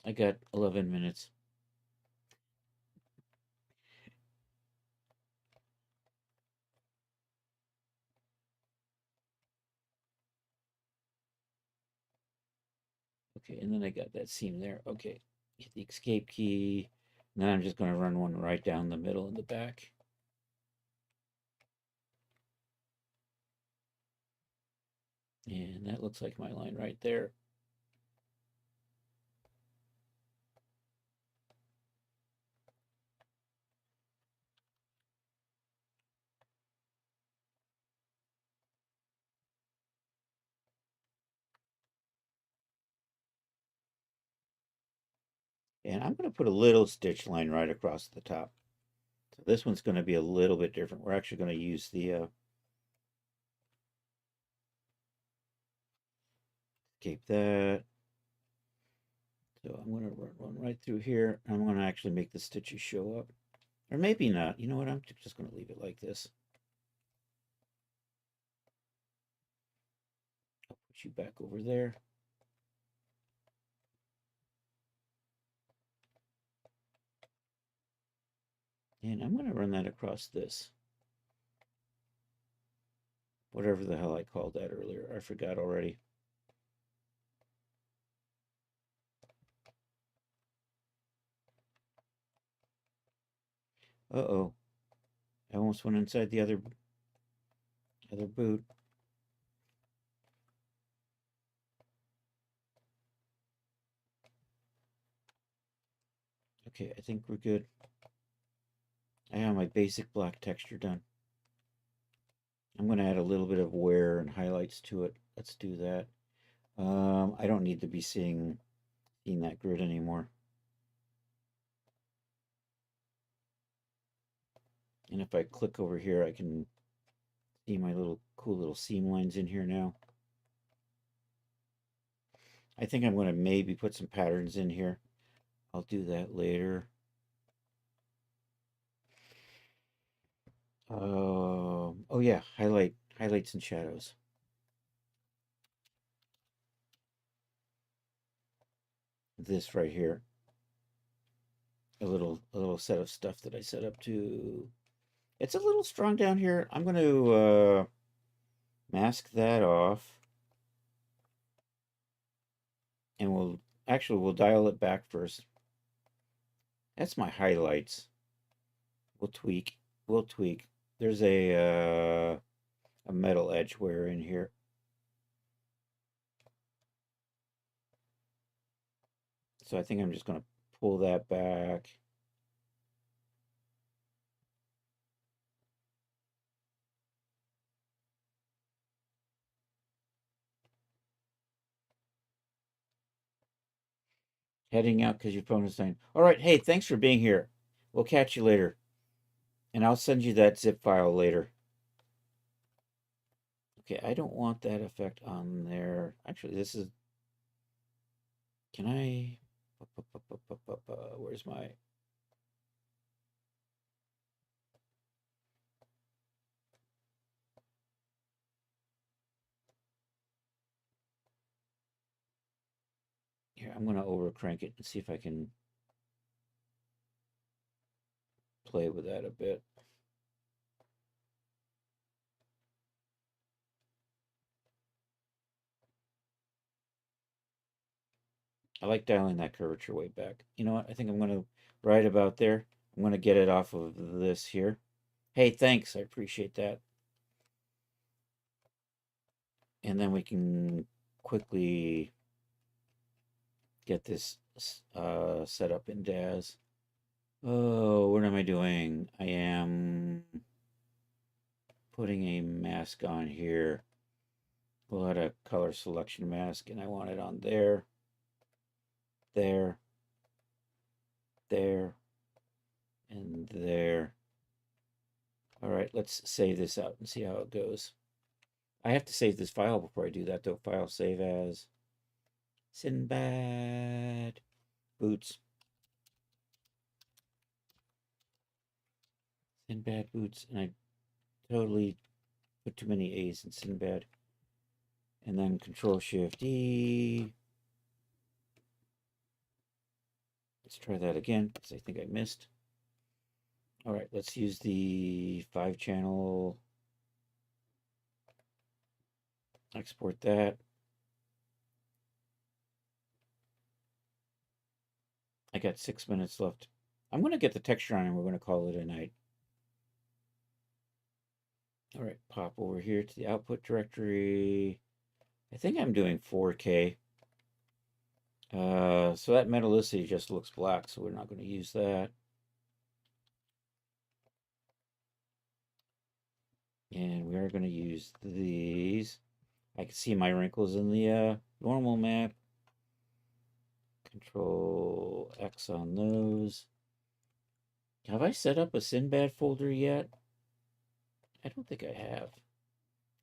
I got 11 minutes. Okay, and then I got that seam there. Okay, hit the escape key. And then I'm just going to run one right down the middle in the back. And that looks like my line right there. And I'm going to put a little stitch line right across the top. So this one's going to be a little bit different. We're actually going to use the escape that. So I'm going to run one right through here. I'm going to actually make the stitches show up. Or maybe not. You know what? I'm just going to leave it like this. I'll put you back over there. And I'm going to run that across this. Whatever the hell I called that earlier. I forgot already. Uh-oh. I almost went inside the other boot. Okay, I think we're good. I have my basic black texture done. I'm going to add a little bit of wear and highlights to it. Let's do that. I don't need to be seeing that grid anymore. And if I click over here, I can see my little cool little seam lines in here now. I think I'm going to maybe put some patterns in here. I'll do that later. Oh yeah, highlights and shadows. This right here, a little set of stuff that I set up to. It's a little strong down here. I'm going to mask that off, and we'll dial it back first. That's my highlights. We'll tweak. We'll tweak. There's a metal edge wear in here. So I think I'm just going to pull that back. Heading out because your phone is dying. All right. Hey, thanks for being here. We'll catch you later. And I'll send you that zip file later. Okay, I don't want that effect on there. Actually, this is. Can I. Where's my. Here, I'm going to over crank it and see if I can play with that a bit. I like dialing that curvature way back. You know what? I think I'm going to right about there. I'm going to get it off of this here. Hey, thanks. I appreciate that. And then we can quickly get this set up in Daz. Oh, what am I doing? I am putting a mask on here. We'll add a color selection mask, and I want it on there, there, there, and there. All right, let's save this out and see how it goes. I have to save this file before I do that, though. File save as Sinbad boots. Sinbad boots, and I totally put too many A's in Sinbad. And then Control Shift E. Let's try that again because I think I missed. All right, let's use the 5-channel. Export that. I got 6 minutes left. I'm going to get the texture on and we're going to call it a night. All right, pop over here to the output directory. I think I'm doing 4K. So that metallicity just looks black, so we're not going to use that. And we are going to use these. I can see my wrinkles in the normal map. Control X on those. Have I set up a Sinbad folder yet? I don't think I have.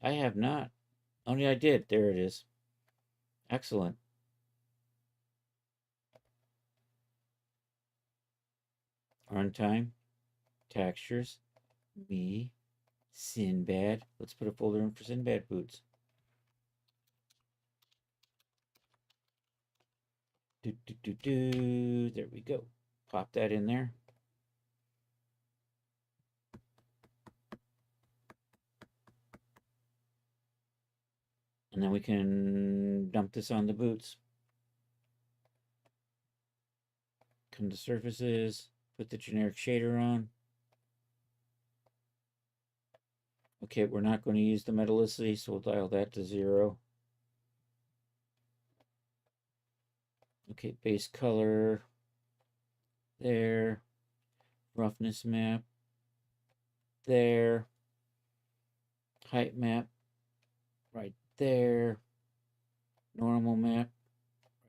I have not. Only I did. There it is. Excellent. Runtime, textures, me, Sinbad. Let's put a folder in for Sinbad boots. There we go. Pop that in there. And then we can dump this on the boots. Come to surfaces, put the generic shader on. Okay, we're not going to use the metallicity, so we'll dial that to 0. Okay, base color there, roughness map there, height map right there, normal map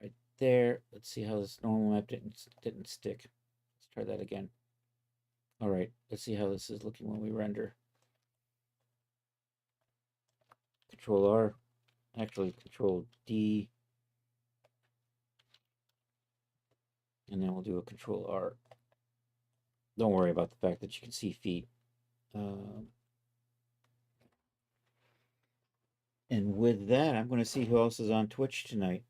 right there. Let's see how this normal map didn't stick. Let's try that again. All right, let's see how this is looking when we render. Control R, actually Control D, and then we'll do a Control R. Don't worry about the fact that you can see feet. And with that, I'm going to see who else is on Twitch tonight.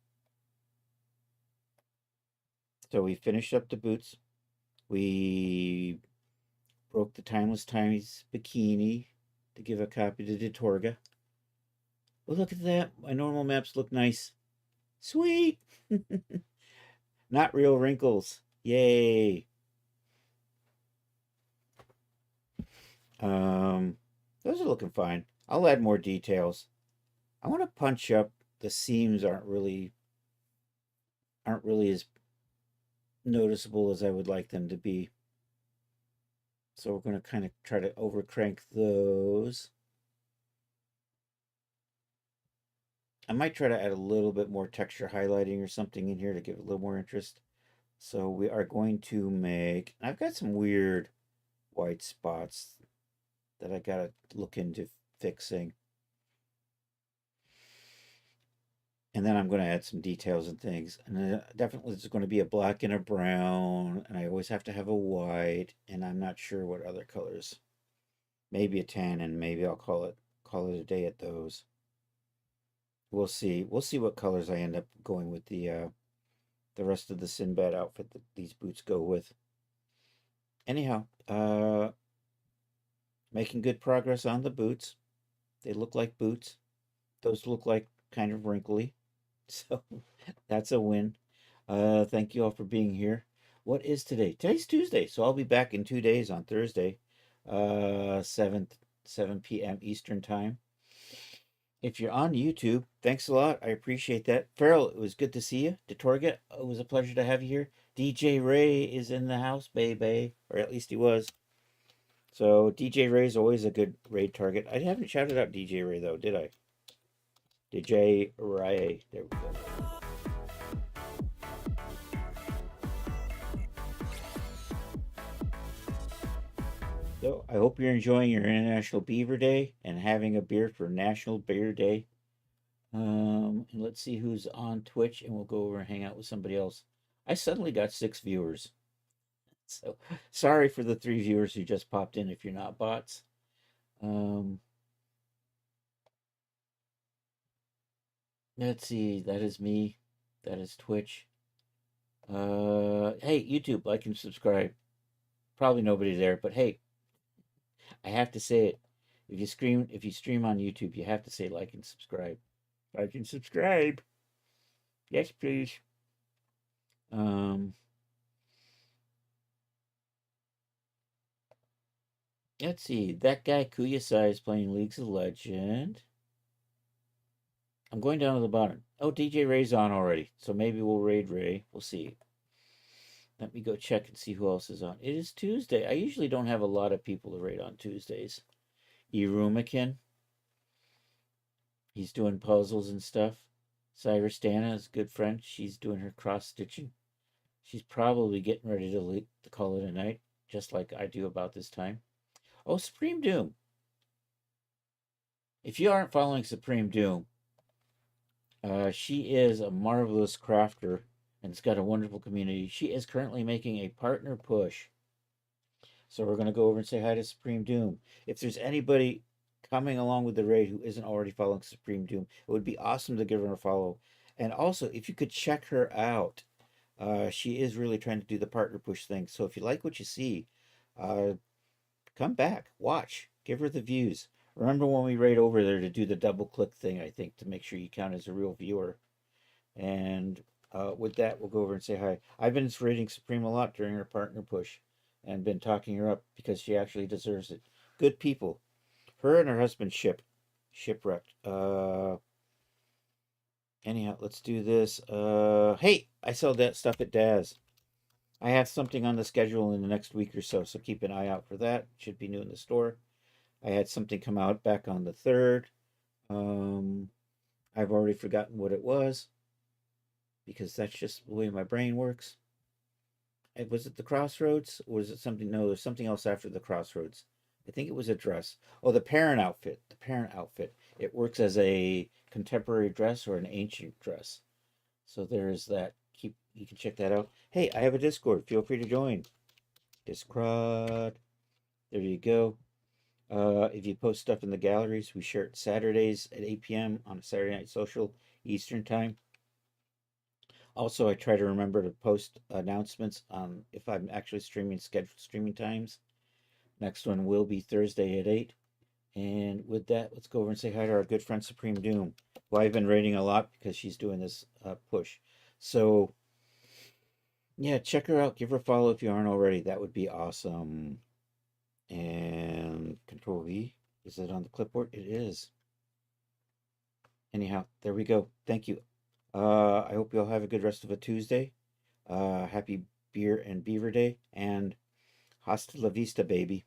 So we finished up the boots. We broke the Timeless Tiny's bikini to give a copy to Detorga. Well, look at that. My normal maps look nice. Sweet. Not real wrinkles. Yay. Those are looking fine. I'll add more details. I want to punch up. The seams aren't really as noticeable as I would like them to be. So we're going to kind of try to overcrank those. I might try to add a little bit more texture highlighting or something in here to give it a little more interest. So we are going to make, I've got some weird white spots that I gotta look into fixing. And then I'm going to add some details and things. And then definitely there's going to be a black and a brown. And I always have to have a white. And I'm not sure what other colors. Maybe a tan, and maybe I'll call it a day at those. We'll see. We'll see what colors I end up going with the rest of the Sinbad outfit that these boots go with. Anyhow, making good progress on the boots. They look like boots. Those look like kind of wrinkly. So that's a win. Thank you all for being here. What is today? Today's Tuesday, so I'll be back in 2 days on Thursday, 7 p.m. Eastern time. If you're on YouTube, thanks a lot. I appreciate that. Farrell, it was good to see you. DeTorga, it was a pleasure to have you here. DJ Ray is in the house, baby, or at least he was. So DJ Ray is always a good raid target. I haven't shouted out DJ Ray though, did I? DJ Ray. There we go. So I hope you're enjoying your International Beaver Day and having a beer for National Beer Day. And let's see who's on Twitch, and we'll go over and hang out with somebody else. I suddenly got 6 viewers. So sorry for the 3 viewers who just popped in if you're not bots. Um, let's see. That is me. That is Twitch. Hey, YouTube, like and subscribe. Probably nobody there, but hey, I have to say it. If you stream on YouTube, you have to say like and subscribe. Like and subscribe. Yes, please. Um, let's see. That guy Kuyasai is playing Leagues of Legend. I'm going down to the bottom. Oh, DJ Ray's on already, so maybe we'll raid Ray. We'll see. Let me go check and see who else is on. It is Tuesday. I usually don't have a lot of people to raid on Tuesdays. Irumakin, he's doing puzzles and stuff. Cyrus Dana is a good friend. She's doing her cross stitching. She's probably getting ready to call it a night, just like I do about this time. Oh, Supreme Doom. If you aren't following Supreme Doom, she is a marvelous crafter and it's got a wonderful community. She is currently making a partner push. So we're going to go over and say hi to Supreme Doom. If there's anybody coming along with the raid who isn't already following Supreme Doom, it would be awesome to give her a follow. And also, if you could check her out, she is really trying to do the partner push thing. So if you like what you see, uh, come back, watch, give her the views. Remember when we raid over there to do the double click thing, I think, to make sure you count as a real viewer. And with that, we'll go over and say hi. I've been raiding Supreme a lot during her partner push and been talking her up because she actually deserves it. Good people. Her and her husband shipwrecked. Anyhow, let's do this. Hey, I sell that stuff at Daz. I have something on the schedule in the next week or so, so keep an eye out for that. Should be new in the store. I had something come out back on the 3rd. I've already forgotten what it was because that's just the way my brain works. Was it the Crossroads? Or was it something? No, there's something else after the Crossroads. I think it was a dress. Oh, the parent outfit. The parent outfit. It works as a contemporary dress or an ancient dress. So there's that. You can check that out. Hey, I have a Discord. Feel free to join. Discord. There you go. If you post stuff in the galleries, we share it Saturdays at 8 p.m. on a Saturday Night Social Eastern Time. Also, I try to remember to post announcements on if I'm actually streaming scheduled streaming times. Next one will be Thursday at 8. And with that, let's go over and say hi to our good friend Supreme Doom, who I've been rating a lot because she's doing this push. So, yeah, check her out. Give her a follow if you aren't already. That would be awesome. And Control V. Is it on the clipboard? It is. Anyhow, there we go. Thank you. I hope you all have a good rest of a Tuesday. Happy Beer and Beaver Day. And hasta la vista, baby.